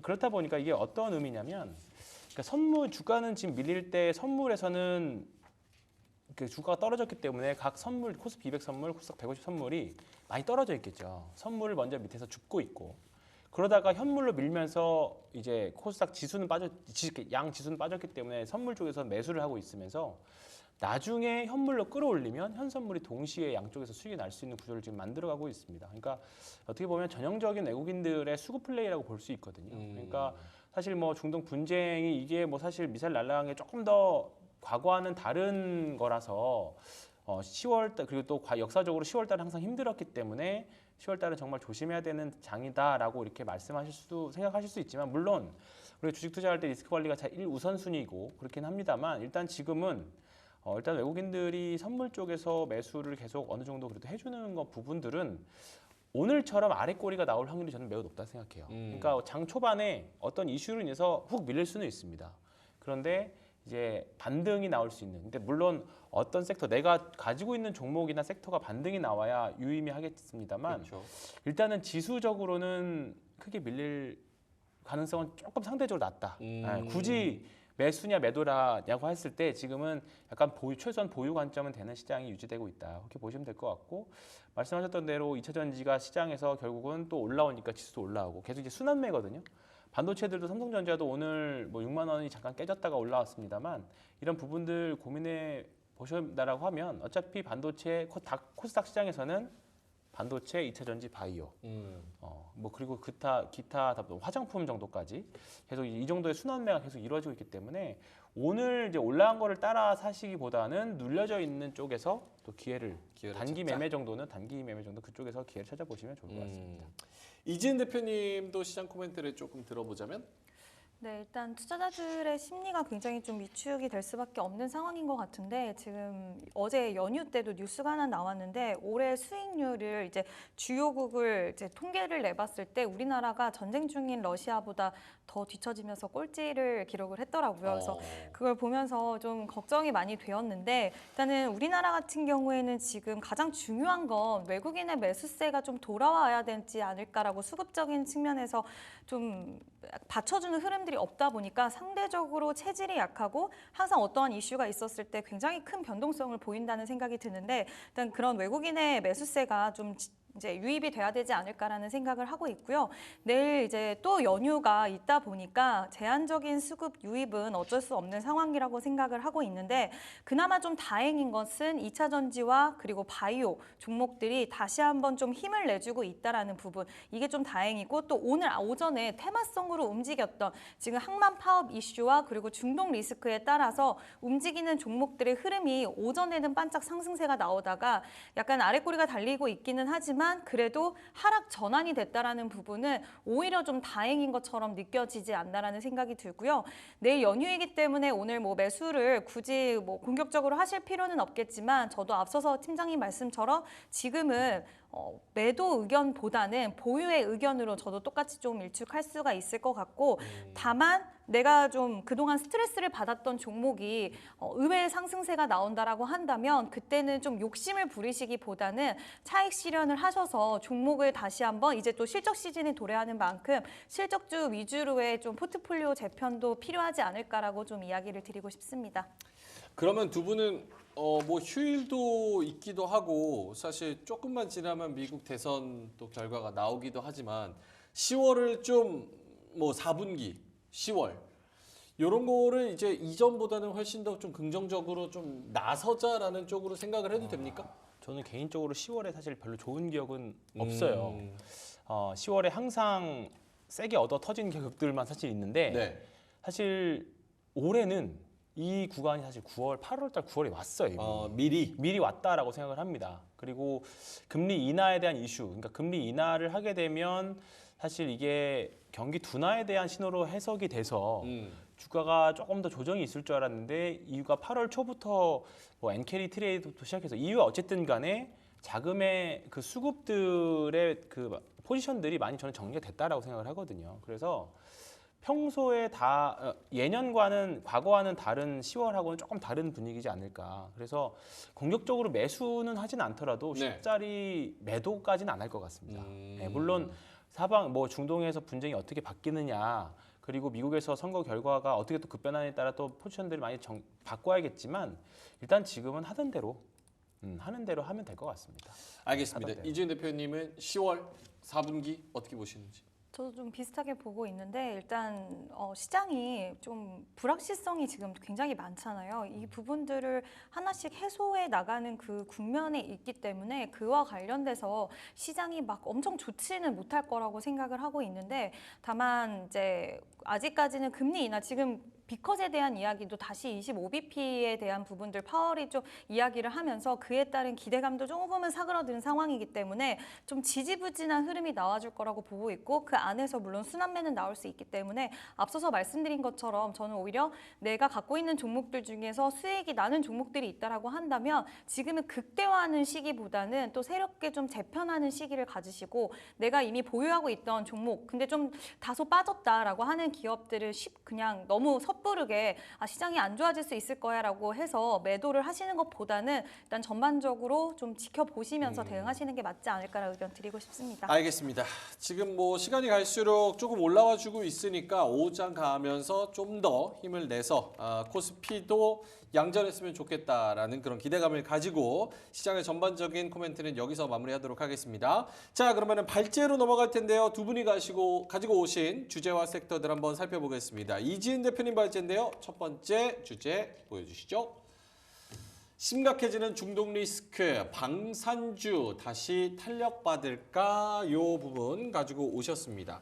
그렇다 보니까 이게 어떤 의미냐면 그러니까 선물 주가는 지금 밀릴 때 선물에서는 그 주가가 떨어졌기 때문에 각 선물 코스피 200 선물, 코스닥 150 선물이 많이 떨어져 있겠죠. 선물을 먼저 밑에서 줍고 있고 그러다가 현물로 밀면서 이제 코스닥 지수는 양 지수는 빠졌기 때문에 선물 쪽에서 매수를 하고 있으면서 나중에 현물로 끌어올리면 현 선물이 동시에 양쪽에서 수익이 날 수 있는 구조를 지금 만들어가고 있습니다. 그러니까 어떻게 보면 전형적인 외국인들의 수급 플레이라고 볼 수 있거든요. 그러니까 사실 뭐 중동 분쟁이 이게 뭐 사실 미사일 날라간 게 조금 더 과거와는 다른 거라서 10월달 그리고 또 역사적으로 10월달은 항상 힘들었기 때문에 10월달은 정말 조심해야 되는 장이다라고 이렇게 생각하실 수 있지만 물론 우리 주식 투자할 때 리스크 관리가 제일 우선순위이고 그렇긴 합니다만 일단 지금은 일단 외국인들이 선물 쪽에서 매수를 계속 어느 정도 그래도 해주는 거 부분들은 오늘처럼 아래 꼬리가 나올 확률이 저는 매우 높다 생각해요. 그러니까 장 초반에 어떤 이슈로 인해서 훅 밀릴 수는 있습니다. 그런데 이제 반등이 나올 수 있는. 근데 물론 어떤 섹터 내가 가지고 있는 종목이나 섹터가 반등이 나와야 유의미하겠습니다만 그렇죠. 일단은 지수적으로는 크게 밀릴 가능성은 조금 상대적으로 낮다. 굳이 매수냐 매도라냐고 했을 때 지금은 약간 최소한 보유 관점은 되는 시장이 유지되고 있다. 그렇게 보시면 될 것 같고 말씀하셨던 대로 2차 전지가 시장에서 결국은 또 올라오니까 지수도 올라오고 계속 이제 순환매거든요. 반도체들도 삼성전자도 오늘 뭐 6만 원이 잠깐 깨졌다가 올라왔습니다만 이런 부분들 고민해 보신다라고 하면 어차피 반도체 코스닥 시장에서는 반도체, 2차 전지, 바이오, 뭐 그리고 기타 화장품 정도까지 계속 이 정도의 순환매가 계속 이루어지고 있기 때문에 오늘 이제 올라간 거를 따라 사시기보다는 눌려져 있는 쪽에서 또 기회를 단기 매매 정도 그쪽에서 기회를 찾아보시면 좋을 것 같습니다. 이지은 대표님도 시장 코멘트를 조금 들어보자면 네, 일단 투자자들의 심리가 굉장히 좀 위축이 될 수밖에 없는 상황인 것 같은데 지금 어제 연휴 때도 뉴스가 하나 나왔는데 올해 수익률을 이제 주요국을 이제 통계를 내봤을 때 우리나라가 전쟁 중인 러시아보다 더 뒤처지면서 꼴찌를 기록을 했더라고요. 그래서 그걸 보면서 좀 걱정이 많이 되었는데 일단은 우리나라 같은 경우에는 지금 가장 중요한 건 외국인의 매수세가 좀 돌아와야 되지 않을까라고 수급적인 측면에서 좀 받쳐주는 흐름들이 없다 보니까 상대적으로 체질이 약하고 항상 어떠한 이슈가 있었을 때 굉장히 큰 변동성을 보인다는 생각이 드는데 일단 그런 외국인의 매수세가 좀 이제 유입이 돼야 되지 않을까라는 생각을 하고 있고요. 내일 이제 또 연휴가 있다 보니까 제한적인 수급 유입은 어쩔 수 없는 상황이라고 생각을 하고 있는데 그나마 좀 다행인 것은 2차 전지와 그리고 바이오 종목들이 다시 한번 좀 힘을 내주고 있다라는 부분 이게 좀 다행이고 또 오늘 오전에 테마성으로 움직였던 지금 항만 파업 이슈와 그리고 중동 리스크에 따라서 움직이는 종목들의 흐름이 오전에는 반짝 상승세가 나오다가 약간 아래꼬리가 달리고 있기는 하지만 그래도 하락 전환이 됐다라는 부분은 오히려 좀 다행인 것처럼 느껴지지 않나라는 생각이 들고요. 내일 연휴이기 때문에 오늘 뭐 매수를 굳이 뭐 공격적으로 하실 필요는 없겠지만 저도 앞서서 팀장님 말씀처럼 지금은 매도 의견보다는 보유의 의견으로 저도 똑같이 좀 일축할 수가 있을 것 같고 다만 내가 좀 그동안 스트레스를 받았던 종목이 의외의 상승세가 나온다라고 한다면 그때는 좀 욕심을 부리시기보다는 차익 실현을 하셔서 종목을 다시 한번 이제 또 실적 시즌이 도래하는 만큼 실적주 위주로의 좀 포트폴리오 재편도 필요하지 않을까라고 좀 이야기를 드리고 싶습니다. 그러면 두 분은 뭐 휴일도 있기도 하고 사실 조금만 지나면 미국 대선 또 결과가 나오기도 하지만 10월을 좀 뭐 4분기 10월 이런 거를 이제 이전보다는 훨씬 더 좀 긍정적으로 좀 나서자라는 쪽으로 생각을 해도 됩니까? 저는 개인적으로 10월에 사실 별로 좋은 기억은 없어요. 10월에 항상 세게 얻어 터진 기억들만 사실 있는데 네. 사실 올해는 이 구간이 사실 9월, 8월달 9월에 왔어요. 이미. 미리 왔다라고 생각을 합니다. 그리고 금리 인하에 대한 이슈, 그러니까 금리 인하를 하게 되면 사실 이게 경기 둔화에 대한 신호로 해석이 돼서 주가가 조금 더 조정이 있을 줄 알았는데 이유가 8월 초부터 뭐 엔캐리 트레이드부터 시작해서 이유가 어쨌든 간에 자금의 그 수급들의 그 포지션들이 많이 저는 정리가 됐다라고 생각을 하거든요. 그래서 평소에 예년과는 과거와는 다른 10월하고는 조금 다른 분위기지 않을까. 그래서 공격적으로 매수는 하진 않더라도 네. 쉽사리 매도까지는 안 할 것 같습니다. 네, 물론 사방 뭐 중동에서 분쟁이 어떻게 바뀌느냐, 그리고 미국에서 선거 결과가 어떻게 또 급변하느냐에 따라 또 포지션들을 많이 바꿔야겠지만 일단 지금은 하는 대로 하면 될 것 같습니다. 알겠습니다. 하던 대로. 이주인 대표님은 10월 4분기 어떻게 보시는지? 저도 좀 비슷하게 보고 있는데 일단 시장이 좀 불확실성이 지금 굉장히 많잖아요. 이 부분들을 하나씩 해소해 나가는 그 국면에 있기 때문에 그와 관련돼서 시장이 막 엄청 좋지는 못할 거라고 생각을 하고 있는데 다만 이제 아직까지는 금리 인하 지금 비컷에 대한 이야기도 다시 25bp에 대한 부분들 파월이 좀 이야기를 하면서 그에 따른 기대감도 조금은 사그러든 상황이기 때문에 좀 지지부진한 흐름이 나와줄 거라고 보고 있고 그 안에서 물론 순환매는 나올 수 있기 때문에 앞서서 말씀드린 것처럼 저는 오히려 내가 갖고 있는 종목들 중에서 수익이 나는 종목들이 있다라고 한다면 지금은 극대화하는 시기보다는 또 새롭게 좀 재편하는 시기를 가지시고 내가 이미 보유하고 있던 종목 근데 좀 다소 빠졌다라고 하는 기업들을 그냥 너무 섣부르게 시장이 안 좋아질 수 있을 거야라고 해서 매도를 하시는 것보다는 일단 전반적으로 좀 지켜보시면서 대응하시는 게 맞지 않을까라는 의견 드리고 싶습니다. 알겠습니다. 지금 뭐 시간이 갈수록 조금 올라와 주고 있으니까 오후장 가면서 좀 더 힘을 내서 코스피도 양전했으면 좋겠다라는 그런 기대감을 가지고 시장의 전반적인 코멘트는 여기서 마무리하도록 하겠습니다. 자, 그러면은 발제로 넘어갈 텐데요. 두 분이 가지고 오신 주제와 섹터들 한번 살펴보겠습니다. 이지은 대표님 발제인데요. 첫 번째 주제 보여주시죠. 심각해지는 중동 리스크, 방산주 다시 탄력받을까? 요 부분 가지고 오셨습니다.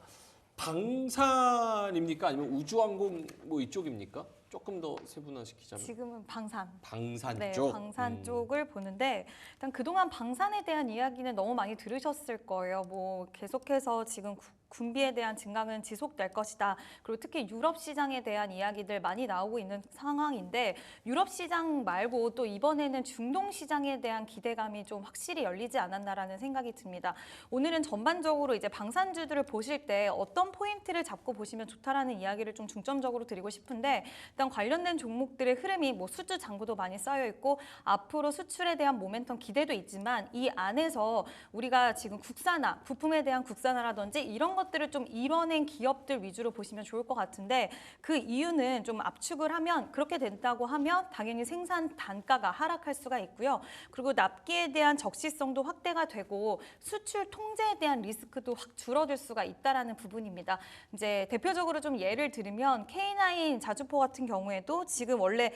방산입니까? 아니면 우주항공 뭐 이쪽입니까? 조금 더 세분화시키자면. 지금은 방산. 방산 네, 쪽? 방산 쪽을 보는데 일단 그동안 방산에 대한 이야기는 너무 많이 들으셨을 거예요. 뭐 계속해서 지금 군비에 대한 증강은 지속될 것이다. 그리고 특히 유럽 시장에 대한 이야기들 많이 나오고 있는 상황인데 유럽 시장 말고 또 이번에는 중동 시장에 대한 기대감이 좀 확실히 열리지 않았나라는 생각이 듭니다. 오늘은 전반적으로 이제 방산주들을 보실 때 어떤 포인트를 잡고 보시면 좋다라는 이야기를 좀 중점적으로 드리고 싶은데 일단 관련된 종목들의 흐름이 뭐 수주 잔고도 많이 쌓여 있고 앞으로 수출에 대한 모멘텀 기대도 있지만 이 안에서 우리가 지금 국산화, 부품에 대한 국산화라든지 이런 것들을 좀 이뤄낸 기업들 위주로 보시면 좋을 것 같은데 그 이유는 좀 압축을 하면 그렇게 된다고 하면 당연히 생산 단가가 하락할 수가 있고요. 그리고 납기에 대한 적시성도 확대가 되고 수출 통제에 대한 리스크도 확 줄어들 수가 있다라는 부분입니다. 이제 대표적으로 좀 예를 들면 K9 자주포 같은 경우에도 지금 원래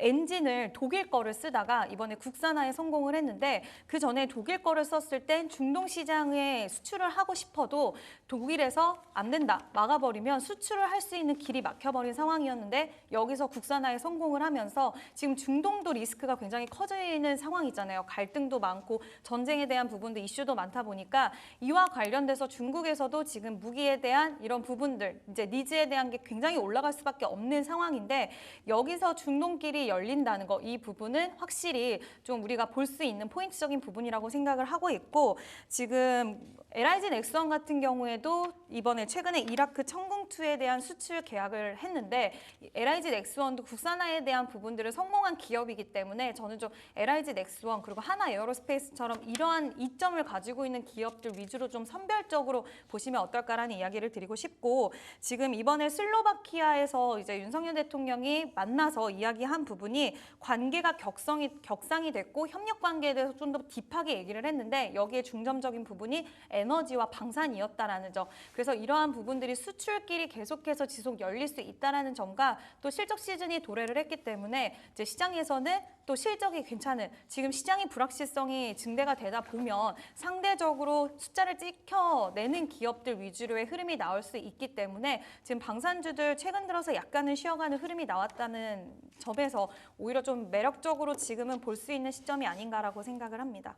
엔진을 독일 거를 쓰다가 이번에 국산화에 성공을 했는데 그 전에 독일 거를 썼을 땐 중동 시장에 수출을 하고 싶어도 독일에서 안 된다, 막아버리면 수출을 할 수 있는 길이 막혀버린 상황이었는데 여기서 국산화에 성공을 하면서 지금 중동도 리스크가 굉장히 커지는 상황이잖아요. 갈등도 많고 전쟁에 대한 부분도 이슈도 많다 보니까 이와 관련돼서 중국에서도 지금 무기에 대한 이런 부분들, 이제 니즈에 대한 게 굉장히 올라갈 수밖에 없는 상황인데 여기서 중동길이 열린다는 거, 이 부분은 확실히 좀 우리가 볼 수 있는 포인트적인 부분이라고 생각을 하고 있고 지금 LIG 넥스원 같은 경우에도 이번에 최근에 이라크 천궁2에 대한 수출 계약을 했는데 LIG 넥스원도 국산화에 대한 부분들을 성공한 기업이기 때문에 저는 좀 LIG 넥스원 그리고 하나 에어로스페이스처럼 이러한 이점을 가지고 있는 기업들 위주로 좀 선별적으로 보시면 어떨까라는 이야기를 드리고 싶고 지금 이번에 슬로바키아에서 이제 윤석열 대통령이 만나서 이야기한 부분 부분이 관계가 격상이 됐고 협력 관계에 대해서 좀 더 딥하게 얘기를 했는데 여기에 중점적인 부분이 에너지와 방산이었다라는 점. 그래서 이러한 부분들이 수출길이 계속해서 지속 열릴 수 있다라는 점과 또 실적 시즌이 도래를 했기 때문에 이제 시장에서는 또 실적이 괜찮은 지금 시장의 불확실성이 증대가 되다 보면 상대적으로 숫자를 찍혀내는 기업들 위주로의 흐름이 나올 수 있기 때문에 지금 방산주들 최근 들어서 약간은 쉬어가는 흐름이 나왔다는 점에서 오히려 좀 매력적으로 지금은 볼 수 있는 시점이 아닌가라고 생각을 합니다.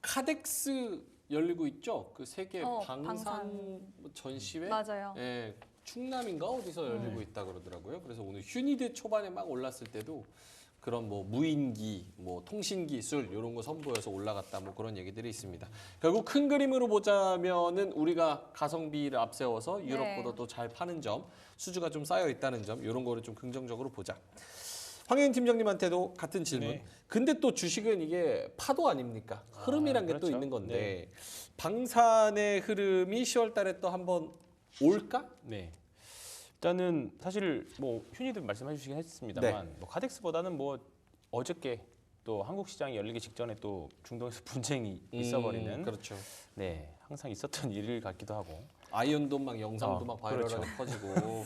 카덱스 열리고 있죠? 그 세계 방산 방산. 전시회? 맞아요. 예, 충남인가 어디서 열리고 있다 그러더라고요. 그래서 오늘 휴니드 초반에 막 올랐을 때도 그런 뭐 무인기, 뭐 통신 기술 이런 거 선보여서 올라갔다 뭐 그런 얘기들이 있습니다. 결국 큰 그림으로 보자면은 우리가 가성비를 앞세워서 유럽보다 또 잘 파는 점, 수주가 좀 쌓여 있다는 점 이런 거를 좀 긍정적으로 보자. 황혜인 팀장님한테도 같은 질문. 네. 근데 또 주식은 이게 파도 아닙니까? 흐름이란 게 또 그렇죠. 있는 건데 방산의 흐름이 10월 달에 또 한번 올까? 네. 일단은 사실 뭐 휴니도 말씀해 주시긴 했습니다만 뭐 카덱스보다는 뭐 어저께 또 한국 시장이 열리기 직전에 또 중동에서 분쟁이 있어버리는 그렇죠. 네 항상 있었던 일 같기도 하고 아이언돔 막 영상도 막 바이럴하게 그렇죠. 퍼지고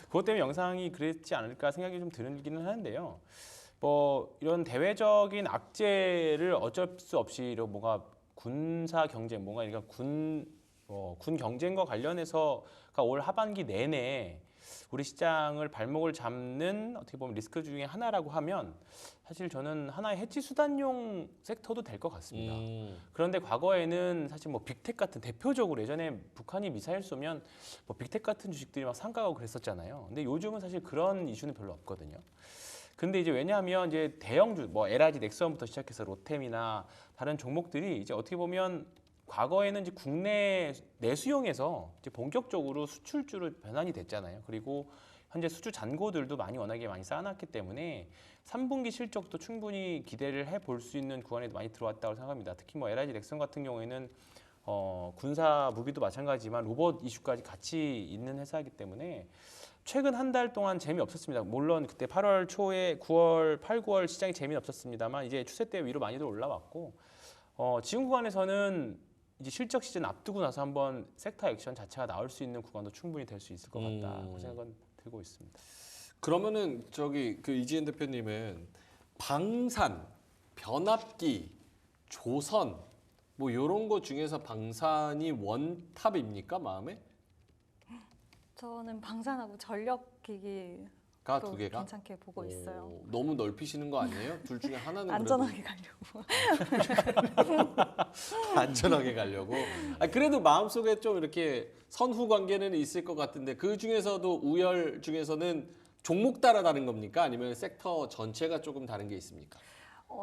그것 때문에 영상이 그랬지 않을까 생각이 좀 들기는 하는데요. 뭐 이런 대외적인 악재를 어쩔 수 없이 이런 뭔가 군사 경쟁, 뭔가 이런 군 경쟁과 관련해서가 올 하반기 내내 우리 시장을 발목을 잡는 어떻게 보면 리스크 중에 하나라고 하면 사실 저는 하나의 해치 수단용 섹터도 될 것 같습니다. 그런데 과거에는 사실 뭐 빅텍 같은 대표적으로 예전에 북한이 미사일 쏘면 뭐 빅텍 같은 주식들이 막 상가가고 그랬었잖아요. 근데 요즘은 사실 그런 이슈는 별로 없거든요. 근데 이제 왜냐하면 이제 대형주 뭐 LIG 넥스원부터 시작해서 로템이나 다른 종목들이 이제 어떻게 보면 과거에는 이제 국내 내수용에서 이제 본격적으로 수출주로 변환이 됐잖아요. 그리고 현재 수주 잔고들도 워낙에 많이 쌓아놨기 때문에 3분기 실적도 충분히 기대를 해볼 수 있는 구간에도 많이 들어왔다고 생각합니다. 특히 뭐 LIG 넥슨 같은 경우에는 군사 무기도 마찬가지지만 로봇 이슈까지 같이 있는 회사이기 때문에 최근 한 달 동안 재미없었습니다. 물론 그때 8월 초에 8, 9월 시장이 재미없었습니다만 이제 추세대 위로 많이들 올라왔고 지금 구간에서는 이제 실적 시즌 앞두고 나서 한번 섹터 액션 자체가 나올 수 있는 구간도 충분히 될 수 있을 것 같다. 그 생각은 들고 있습니다. 그러면은 저기 그 이지은 대표님은 방산, 변압기, 조선 뭐 이런 거 중에서 방산이 원탑입니까 마음에? 저는 방산하고 전력기기 가 두 개가? 괜찮게 보고 있어요. 너무 넓히시는 거 아니에요? 둘 중에 하나는 안전하게 가려고. 그래도 안전하게 가려고. 그래도 마음속에 좀 이렇게 선후 관계는 있을 것 같은데 그 중에서도 우열 중에서는 종목 따라 다른 겁니까? 아니면 섹터 전체가 조금 다른 게 있습니까?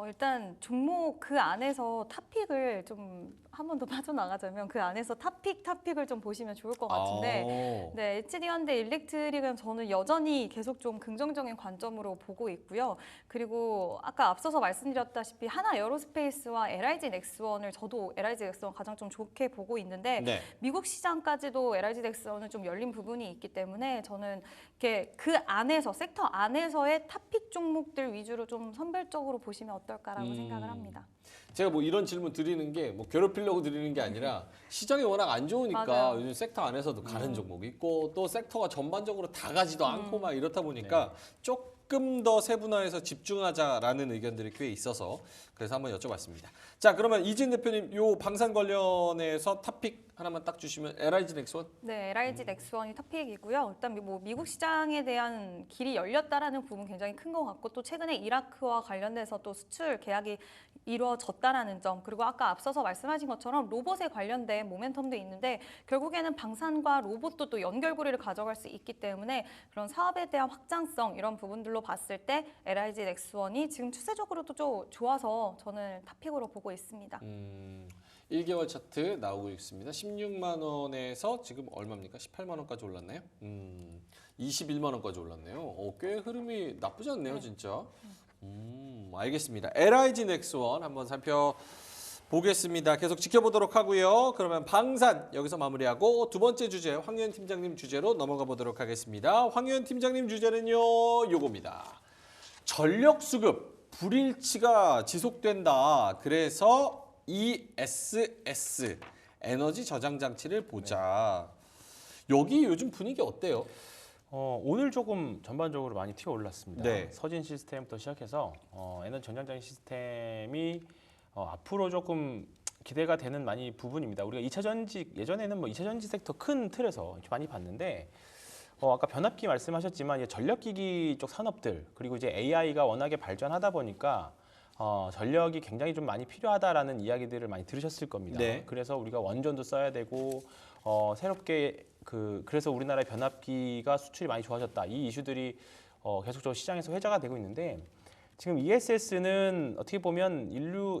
일단 종목 그 안에서 탑픽을 좀 한 번 더 빠져나가자면 그 안에서 탑픽을 좀 보시면 좋을 것 같은데 네, HD현대 일렉트릭은 저는 여전히 계속 좀 긍정적인 관점으로 보고 있고요. 그리고 아까 앞서서 말씀드렸다시피 하나 에어로스페이스와 LIG 넥스원을 저도 LIG 넥스원 가장 좀 좋게 보고 있는데 네. 미국 시장까지도 LIG 넥스원은 좀 열린 부분이 있기 때문에 저는 이렇게 그 안에서 섹터 안에서의 탑픽 종목들 위주로 좀 선별적으로 보시면 어떨까라고 생각을 합니다. 제가 뭐 이런 질문 드리는 게 뭐 괴롭히려고 드리는 게 아니라 시장이 워낙 안 좋으니까 맞아요. 요즘 섹터 안에서도 가는 종목이 있고 또 섹터가 전반적으로 다 가지도 않고 막 이렇다 보니까 조금 더 세분화해서 집중하자라는 의견들이 꽤 있어서 그래서 한번 여쭤봤습니다. 자, 그러면 이진 대표님 요 방산 관련해서 탑픽 하나만 딱 주시면 LIG 넥스원? 네, LIG 넥스원이 탑픽이고요. 일단 뭐 미국 시장에 대한 길이 열렸다라는 부분 굉장히 큰 것 같고 또 최근에 이라크와 관련돼서 또 수출 계약이 이루어졌다라는 점 그리고 아까 앞서서 말씀하신 것처럼 로봇에 관련된 모멘텀도 있는데 결국에는 방산과 로봇도 또 연결고리를 가져갈 수 있기 때문에 그런 사업에 대한 확장성 이런 부분들로 봤을 때 LIG 넥스원이 지금 추세적으로도 좀 좋아서 저는 탑픽으로 보고 있습니다. 1개월 차트 나오고 있습니다. 16만 원에서 지금 얼마입니까? 18만 원까지 올랐나요? 21만 원까지 올랐네요. 꽤 흐름이 나쁘지 않네요, 진짜. 알겠습니다. LIG 넥스원 한번 살펴보겠습니다. 계속 지켜보도록 하고요. 그러면 방산 여기서 마무리하고 두 번째 주제 황유현 팀장님 주제로 넘어가 보도록 하겠습니다. 황유현 팀장님 주제는요, 요겁니다. 전력 수급 불일치가 지속된다. 그래서 ESS 에너지 저장 장치를 보자. 여기 요즘 분위기 어때요? 오늘 조금 전반적으로 많이 튀어 올랐습니다. 네. 서진 시스템부터 시작해서 에너지 전장장 시스템이 앞으로 조금 기대가 되는 많이 부분입니다. 우리가 2차 전지 예전에는 뭐 2차 전지 섹터 큰 틀에서 이렇게 많이 봤는데 아까 변압기 말씀하셨지만 이제 전력기기 쪽 산업들 그리고 이제 AI가 워낙에 발전하다 보니까 전력이 굉장히 좀 많이 필요하다라는 이야기들을 많이 들으셨을 겁니다. 네. 그래서 우리가 원전도 써야 되고 새롭게 그래서 우리나라의 변압기가 수출이 많이 좋아졌다. 이 이슈들이 계속적으로 시장에서 회자가 되고 있는데 지금 ESS는 어떻게 보면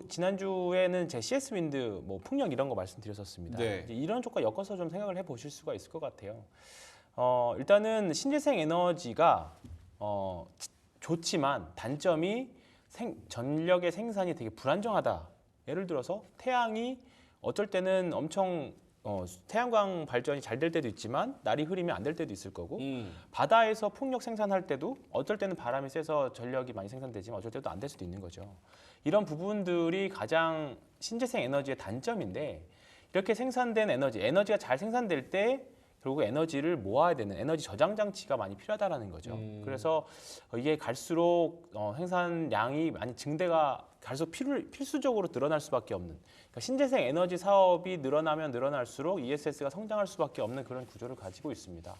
지난주에는 제 CS 윈드 뭐 풍력 이런 거 말씀드렸었습니다. 네. 이제 이런 쪽과 엮어서 좀 생각을 해보실 수가 있을 것 같아요. 일단은 신재생 에너지가 좋지만 단점이 전력의 생산이 되게 불안정하다. 예를 들어서 태양이 어쩔 때는 엄청 태양광 발전이 잘 될 때도 있지만 날이 흐리면 안 될 때도 있을 거고 바다에서 풍력 생산할 때도 어쩔 때는 바람이 세서 전력이 많이 생산되지만 어쩔 때도 안 될 수도 있는 거죠. 이런 부분들이 가장 신재생 에너지의 단점인데 이렇게 생산된 에너지가 잘 생산될 때 결국 에너지를 모아야 되는 에너지 저장 장치가 많이 필요하다라는 거죠. 그래서 이게 갈수록 생산량이 많이 증대가 갈수록 필수적으로 늘어날 수밖에 없는 그러니까 신재생 에너지 사업이 늘어나면 늘어날수록 ESS가 성장할 수밖에 없는 그런 구조를 가지고 있습니다.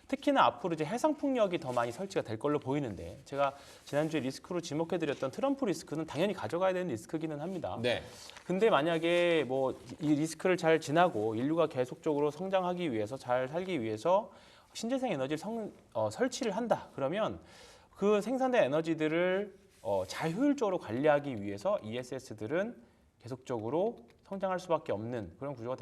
특히나 앞으로 이제 해상 풍력이 더 많이 설치가 될 걸로 보이는데 제가 지난주에 리스크로 지목해드렸던 트럼프 리스크는 당연히 가져가야 되는 리스크기는 합니다. 네. 근데 만약에 뭐 이 리스크를 잘 지나고 인류가 계속적으로 성장하기 위해서 잘 살기 위해서 신재생 에너지를 설치를 한다. 그러면 그 생산된 에너지들을 잘 효율적으로 관리하기 위해서 ESS들은 계속적으로 성장할 수밖에 없는 그런 구조가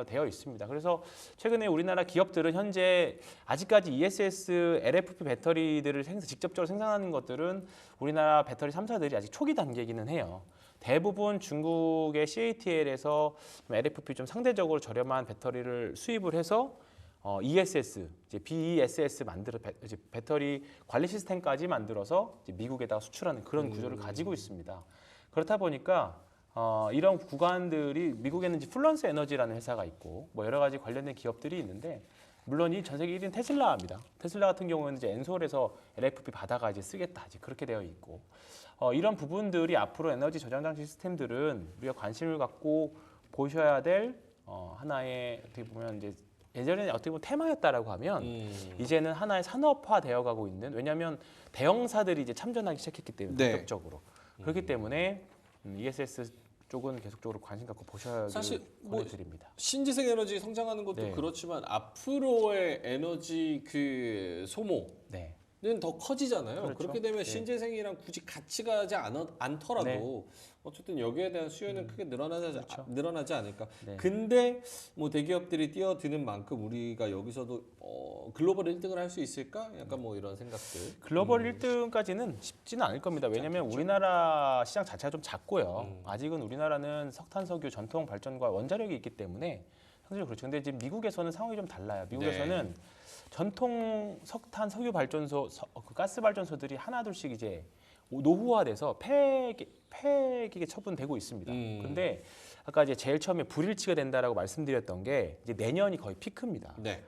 되어 있습니다. 그래서 최근에 우리나라 기업들은 현재 아직까지 ESS LFP 배터리들을 직접적으로 생산하는 것들은 우리나라 배터리 3사들이 아직 초기 단계이기는 해요. 대부분 중국의 CATL에서 LFP 좀 상대적으로 저렴한 배터리를 수입을 해서 ESS, 이제 BESS 이제 배터리 관리 시스템까지 만들어서 이제 미국에다가 수출하는 그런 구조를 가지고 있습니다. 그렇다 보니까 이런 구간들이 미국에는 이제 플런스 에너지라는 회사가 있고 뭐 여러 가지 관련된 기업들이 있는데 물론 이 전 세계 1위는 테슬라입니다. 테슬라 같은 경우는 이제 엔솔에서 LFP 받아가 이제 쓰겠다 이제 그렇게 되어 있고 이런 부분들이 앞으로 에너지 저장 장치 시스템들은 우리가 관심을 갖고 보셔야 될 하나의 어떻게 보면 이제 예전에 어떻게 보면 테마였다라고 하면 이제는 하나의 산업화 되어가고 있는 왜냐하면 대형사들이 이제 참전하기 시작했기 때문에 네. 본격적으로 그렇기 때문에 ESS 쪽은 계속적으로 관심 갖고 보셔야 사실 뭐 권해드립니다. 신재생 에너지 성장하는 것도 네. 그렇지만 앞으로의 에너지 그 소모는 네. 더 커지잖아요. 그렇죠. 그렇게 되면 네. 신재생이랑 굳이 같이 가지 않더라도 네. 어쨌든 여기에 대한 수요는 크게 그렇죠. 늘어나지 않을까. 네. 근데 뭐 대기업들이 뛰어드는 만큼 우리가 여기서도 글로벌 1등을 할 수 있을까? 약간 뭐 이런 생각들. 글로벌 1등까지는 쉽지는 않을 겁니다. 왜냐하면 우리나라 시장 자체가 좀 작고요. 아직은 우리나라는 석탄, 석유 전통 발전과 원자력이 있기 때문에 상대적으로 그렇죠. 근데 지금 미국에서는 상황이 좀 달라요. 미국에서는 전통 석탄, 석유 발전소, 그 가스 발전소들이 하나둘씩 이제 노후화돼서 폐기에 처분되고 있습니다. 그런데 아까 이제 제일 처음에 불일치가 된다라고 말씀드렸던 게 이제 내년이 거의 피크입니다. 네.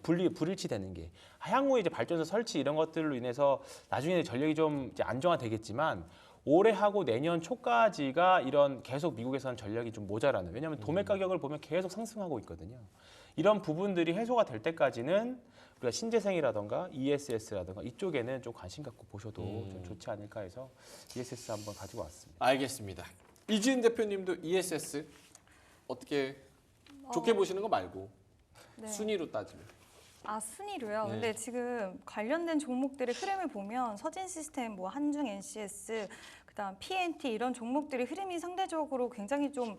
불일치 되는 게 향후에 이제 발전소 설치 이런 것들로 인해서 나중에 전력이 좀 이제 안정화되겠지만 올해 하고 내년 초까지가 이런 계속 미국에서는 전력이 좀 모자라는 왜냐하면 도매 가격을 보면 계속 상승하고 있거든요. 이런 부분들이 해소가 될 때까지는 우리가 신재생이라던가 ESS라던가 이쪽에는 좀 관심 갖고 보셔도 좀 좋지 않을까 해서 ESS 한번 가지고 왔습니다. 알겠습니다. 이지은 대표님도 ESS 어떻게 좋게 보시는 거 말고 네. 순위로 따지면. 순위로요. 네. 근데 지금 관련된 종목들의 흐름을 보면 서진 시스템, 뭐 한중 NCS, 일단 P&T 이런 종목들이 흐름이 상대적으로 굉장히 좀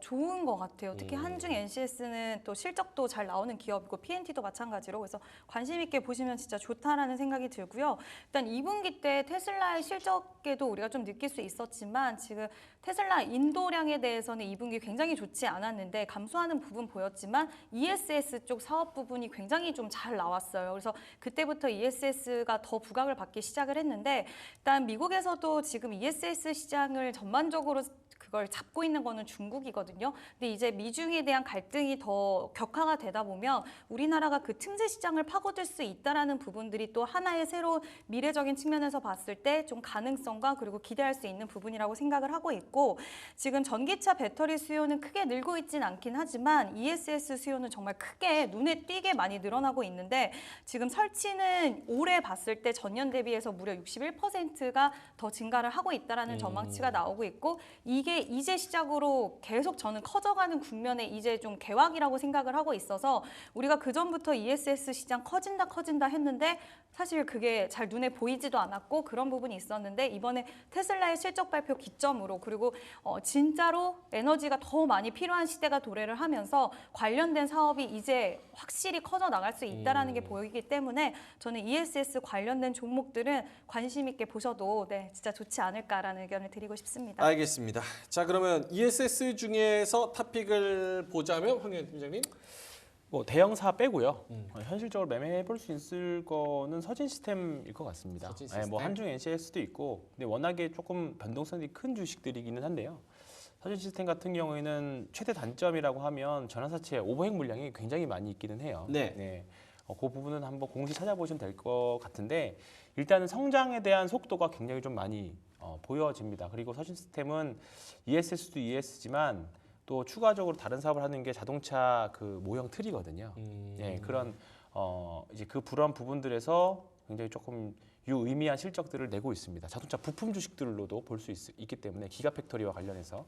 좋은 것 같아요. 특히 한중 NCS는 또 실적도 잘 나오는 기업이고 P&T도 마찬가지로 그래서 관심 있게 보시면 진짜 좋다라는 생각이 들고요. 일단 2분기 때 테슬라의 실적에도 우리가 좀 느낄 수 있었지만 지금 테슬라 인도량에 대해서는 2분기 굉장히 좋지 않았는데 감소하는 부분 보였지만 ESS 쪽 사업 부분이 굉장히 좀 잘 나왔어요. 그래서 그때부터 ESS가 더 부각을 받기 시작을 했는데 일단 미국에서도 지금 ESS 시장을 전반적으로 그걸 잡고 있는 거는 중국이거든요. 근데 이제 미중에 대한 갈등이 더 격화가 되다 보면 우리나라가 그 틈새 시장을 파고들 수 있다라는 부분들이 또 하나의 새로운 미래적인 측면에서 봤을 때 좀 가능성과 그리고 기대할 수 있는 부분이라고 생각을 하고 있고 지금 전기차 배터리 수요는 크게 늘고 있진 않긴 하지만 ESS 수요는 정말 크게 눈에 띄게 많이 늘어나고 있는데 지금 설치는 올해 봤을 때 전년 대비해서 무려 61%가 더 증가를 하고 있다라는 전망치가 나오고 있고 이게 이제 시작으로 계속 저는 커져가는 국면에 이제 좀 개확이라고 생각을 하고 있어서 우리가 그전부터 ESS 시장 커진다 했는데 사실 그게 잘 눈에 보이지도 않았고 그런 부분이 있었는데 이번에 테슬라의 실적 발표 기점으로 그리고 진짜로 에너지가 더 많이 필요한 시대가 도래를 하면서 관련된 사업이 이제 확실히 커져 나갈 수 있다는 게 보이기 때문에 저는 ESS 관련된 종목들은 관심 있게 보셔도 네, 진짜 좋지 않을까라는 의견을 드리고 싶습니다. 알겠습니다. 자, 그러면 ESS 중에서 탑픽을 보자면 황영현 팀장님. 뭐 대형사 빼고요. 현실적으로 매매해 볼 수 있을 거는 서진 시스템일 것 같습니다. 서진 네, 뭐 시스템? 한중 NCS도 있고, 근데 워낙에 조금 변동성이 큰 주식들이기는 한데요. 서진 시스템 같은 경우에는 최대 단점이라고 하면 전환사채 오버행 물량이 굉장히 많이 있기는 해요. 네. 그 부분은 한번 공시 찾아보시면 될 것 같은데 일단은 성장에 대한 속도가 굉장히 좀 많이 보여집니다. 그리고 서진 시스템은 ESS도 ES지만 또 추가적으로 다른 사업을 하는 게 자동차 그 모형 틀이거든요. 네, 그런 이제 그런 부분들에서 굉장히 조금 유의미한 실적들을 내고 있습니다. 자동차 부품 주식들로도 볼 수 있기 때문에 기가팩토리와 관련해서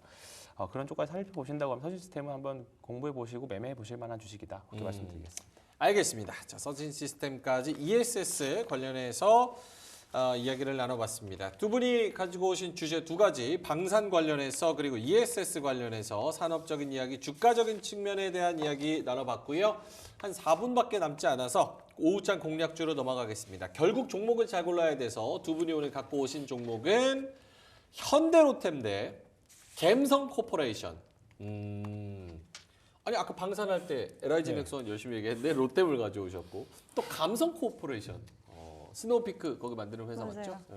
그런 쪽까지 살펴보신다고 하면 서진 시스템은 한번 공부해 보시고 매매해 보실 만한 주식이다. 그렇게 말씀드리겠습니다. 알겠습니다. 자, 서진 시스템까지 ESS 관련해서 이야기를 나눠봤습니다. 두 분이 가지고 오신 주제 두 가지, 방산 관련해서 그리고 ESS 관련해서 산업적인 이야기, 주가적인 측면에 대한 이야기 나눠봤고요. 한 4분밖에 남지 않아서 오후장 공략주로 넘어가겠습니다. 결국 종목을 잘 골라야 돼서 두 분이 오늘 갖고 오신 종목은 현대로템 대 갬성코퍼레이션. 아니 아까 방산할 때 LIG 넥슨 열심히 얘기했는데 롯데를 가져오셨고 또 감성코퍼레이션. 스노우피크 거기 만드는 회사 맞죠? 네.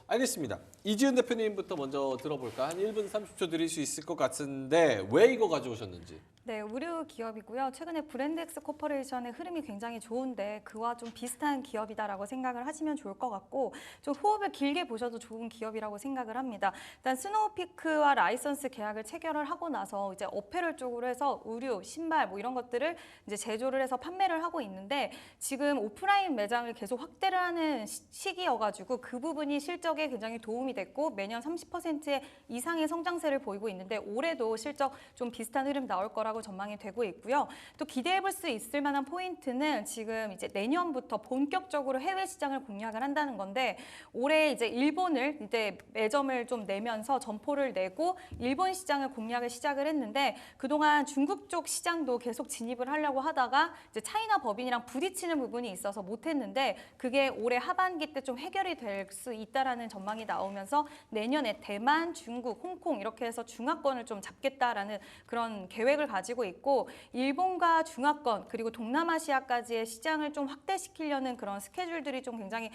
알겠습니다. 이지은 대표님부터 먼저 들어볼까? 한 1분 30초 드릴 수 있을 것 같은데 왜 이거 가져오셨는지. 네, 의류 기업이고요. 최근에 브랜드엑스 코퍼레이션의 흐름이 굉장히 좋은데 그와 좀 비슷한 기업이다라고 생각을 하시면 좋을 것 같고 좀 호흡을 길게 보셔도 좋은 기업이라고 생각을 합니다. 일단 스노우피크와 라이선스 계약을 체결을 하고 나서 이제 어페럴 쪽으로 해서 의류, 신발 뭐 이런 것들을 이제 제조를 해서 판매를 하고 있는데 지금 오프라인 매장을 계속 확대를 하는 시기여가지고 그 부분이 실적에 굉장히 도움이 됐고 매년 30% 이상의 성장세를 보이고 있는데 올해도 실적 좀 비슷한 흐름 나올 거라고 전망이 되고 있고요. 또 기대해 볼 수 있을 만한 포인트는 지금 이제 내년부터 본격적으로 해외 시장을 공략을 한다는 건데 올해 이제 일본을 이제 매점을 좀 내면서 점포를 내고 일본 시장을 공략을 시작을 했는데 그동안 중국 쪽 시장도 계속 진입을 하려고 하다가 이제 차이나 법인이랑 부딪히는 부분이 있어서 못했는데 그게 올해 하반기 때 좀 해결이 될 수 있다라는 전망이 나오면서 내년에 대만, 중국, 홍콩 이렇게 해서 중화권을 좀 잡겠다라는 그런 계획을 가지고 있고 일본과 중화권 그리고 동남아시아까지의 시장을 좀 확대시키려는 그런 스케줄들이 좀 굉장히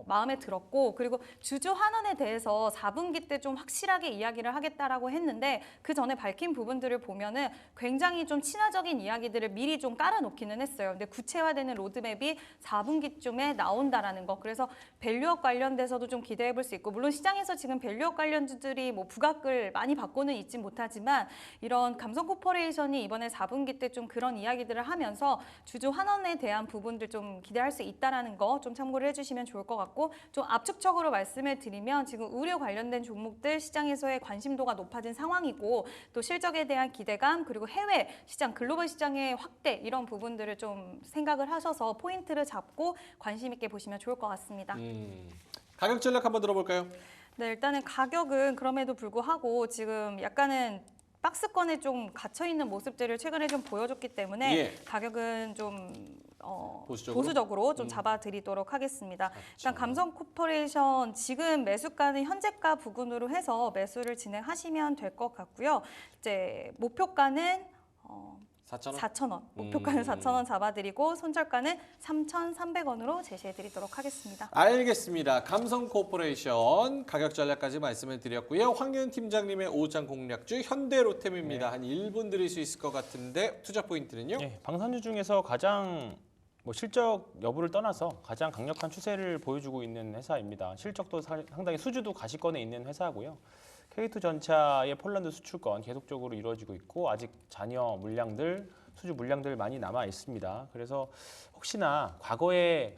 마음에 들었고 그리고 주주 환원에 대해서 4분기 때 좀 확실하게 이야기를 하겠다라고 했는데 그 전에 밝힌 부분들을 보면은 굉장히 좀 친화적인 이야기들을 미리 좀 깔아놓기는 했어요. 근데 구체화되는 로드맵이 4분기쯤에 나온다라는 거. 그래서 밸류업 관련돼서도 좀 기대해 볼 수 있고 물론 시장에서 지금 밸류업 관련주들이 뭐 부각을 많이 받고는 있지 못하지만 이런 감성코퍼레이션이 이번에 4분기 때 좀 그런 이야기들을 하면서 주주 환원에 대한 부분들 좀 기대할 수 있다라는 거 좀 참고를 해주시면 좋을 것 같고 좀 압축적으로 말씀을 드리면 지금 의료 관련된 종목들 시장에서의 관심도가 높아진 상황이고 또 실적에 대한 기대감 그리고 해외 시장 글로벌 시장의 확대 이런 부분들을 좀 생각을 하셔서 포인트를 잡고 관심 있게 보시면 좋을 것 같습니다. 가격 전략 한번 들어볼까요? 네, 일단은 가격은 그럼에도 불구하고 지금 약간은 박스권에 좀 갇혀 있는 모습들을 최근에 좀 보여줬기 때문에 예. 가격은 좀 보수적으로? 좀 잡아드리도록 하겠습니다. 그렇죠. 일단 삼성 코퍼레이션 지금 매수가는 현재가 부근으로 해서 매수를 진행하시면 될 것 같고요. 이제 목표가는 4,000원? 4,000원, 목표가는 4,000원 잡아드리고 손절가는 3,300원으로 제시해드리도록 하겠습니다. 알겠습니다. 감성코퍼레이션 가격 전략까지 말씀을 드렸고요. 황교안 팀장님의 오후장 공략주 현대로템입니다. 한 1분 드릴 수 있을 것 같은데 투자 포인트는요? 네, 방산주 중에서 가장 실적 여부를 떠나서 가장 강력한 추세를 보여주고 있는 회사입니다. 실적도 상당히 수주도 가시권에 있는 회사고요. K2전차의 폴란드 수출권 계속적으로 이루어지고 있고 아직 잔여 물량들, 수주 물량들 많이 남아 있습니다. 그래서 혹시나 과거에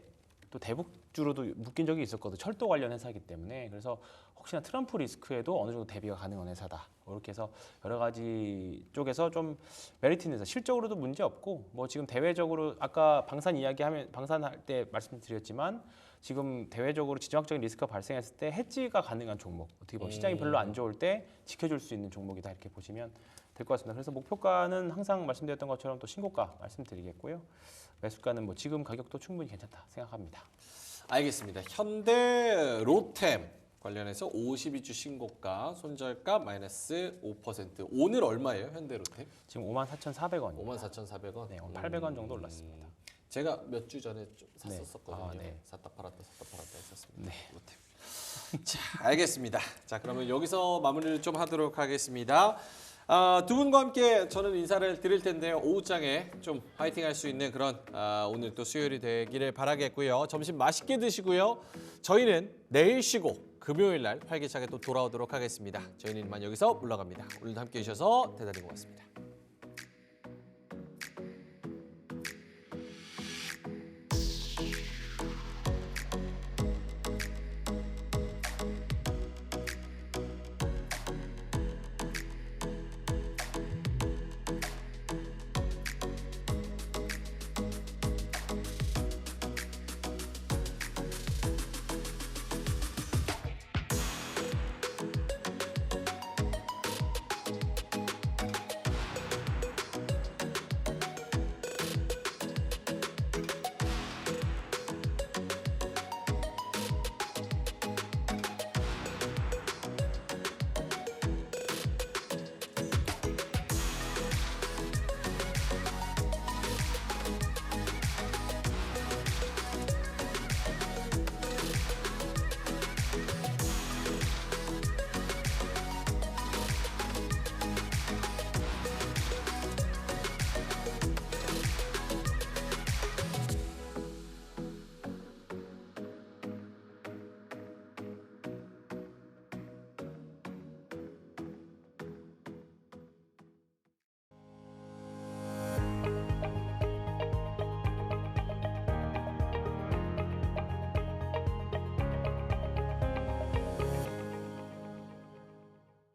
또 대북주로도 묶인 적이 있었거든요. 철도 관련 회사이기 때문에. 그래서 혹시나 트럼프 리스크에도 어느 정도 대비가 가능한 회사다. 이렇게 해서 여러 가지 쪽에서 좀 메리트 있는 회사. 실적으로도 문제 없고 지금 대외적으로 아까 방산할 때 말씀드렸지만 지금 대외적으로 지정학적인 리스크가 발생했을 때 해지가 가능한 종목. 어떻게 보면 시장이 별로 안 좋을 때 지켜줄 수 있는 종목이다 이렇게 보시면 될 것 같습니다. 그래서 목표가는 항상 말씀드렸던 것처럼 또 신고가 말씀드리겠고요. 매수가는 지금 가격도 충분히 괜찮다 생각합니다. 알겠습니다. 현대로템 관련해서 52주 신고가, 손절가 마이너스 5%. 오늘 얼마예요, 현대로템? 지금 54,400원입니다. 54,400원. 네, 오늘 800원 정도 올랐습니다. 제가 몇 주 전에 좀 네. 샀었거든요. 네. 샀다 팔았다 했었습니다. 네. 로템. 자, 알겠습니다. 자, 그러면 여기서 마무리를 좀 하도록 하겠습니다. 두 분과 함께 저는 인사를 드릴 텐데요. 오후장에 좀 파이팅 할 수 있는 그런 오늘 또 수요일이 되기를 바라겠고요. 점심 맛있게 드시고요. 저희는 내일 쉬고 금요일 날 활기차게 또 돌아오도록 하겠습니다. 저희는 이만 여기서 물러갑니다. 오늘도 함께 해주셔서 대단히 고맙습니다.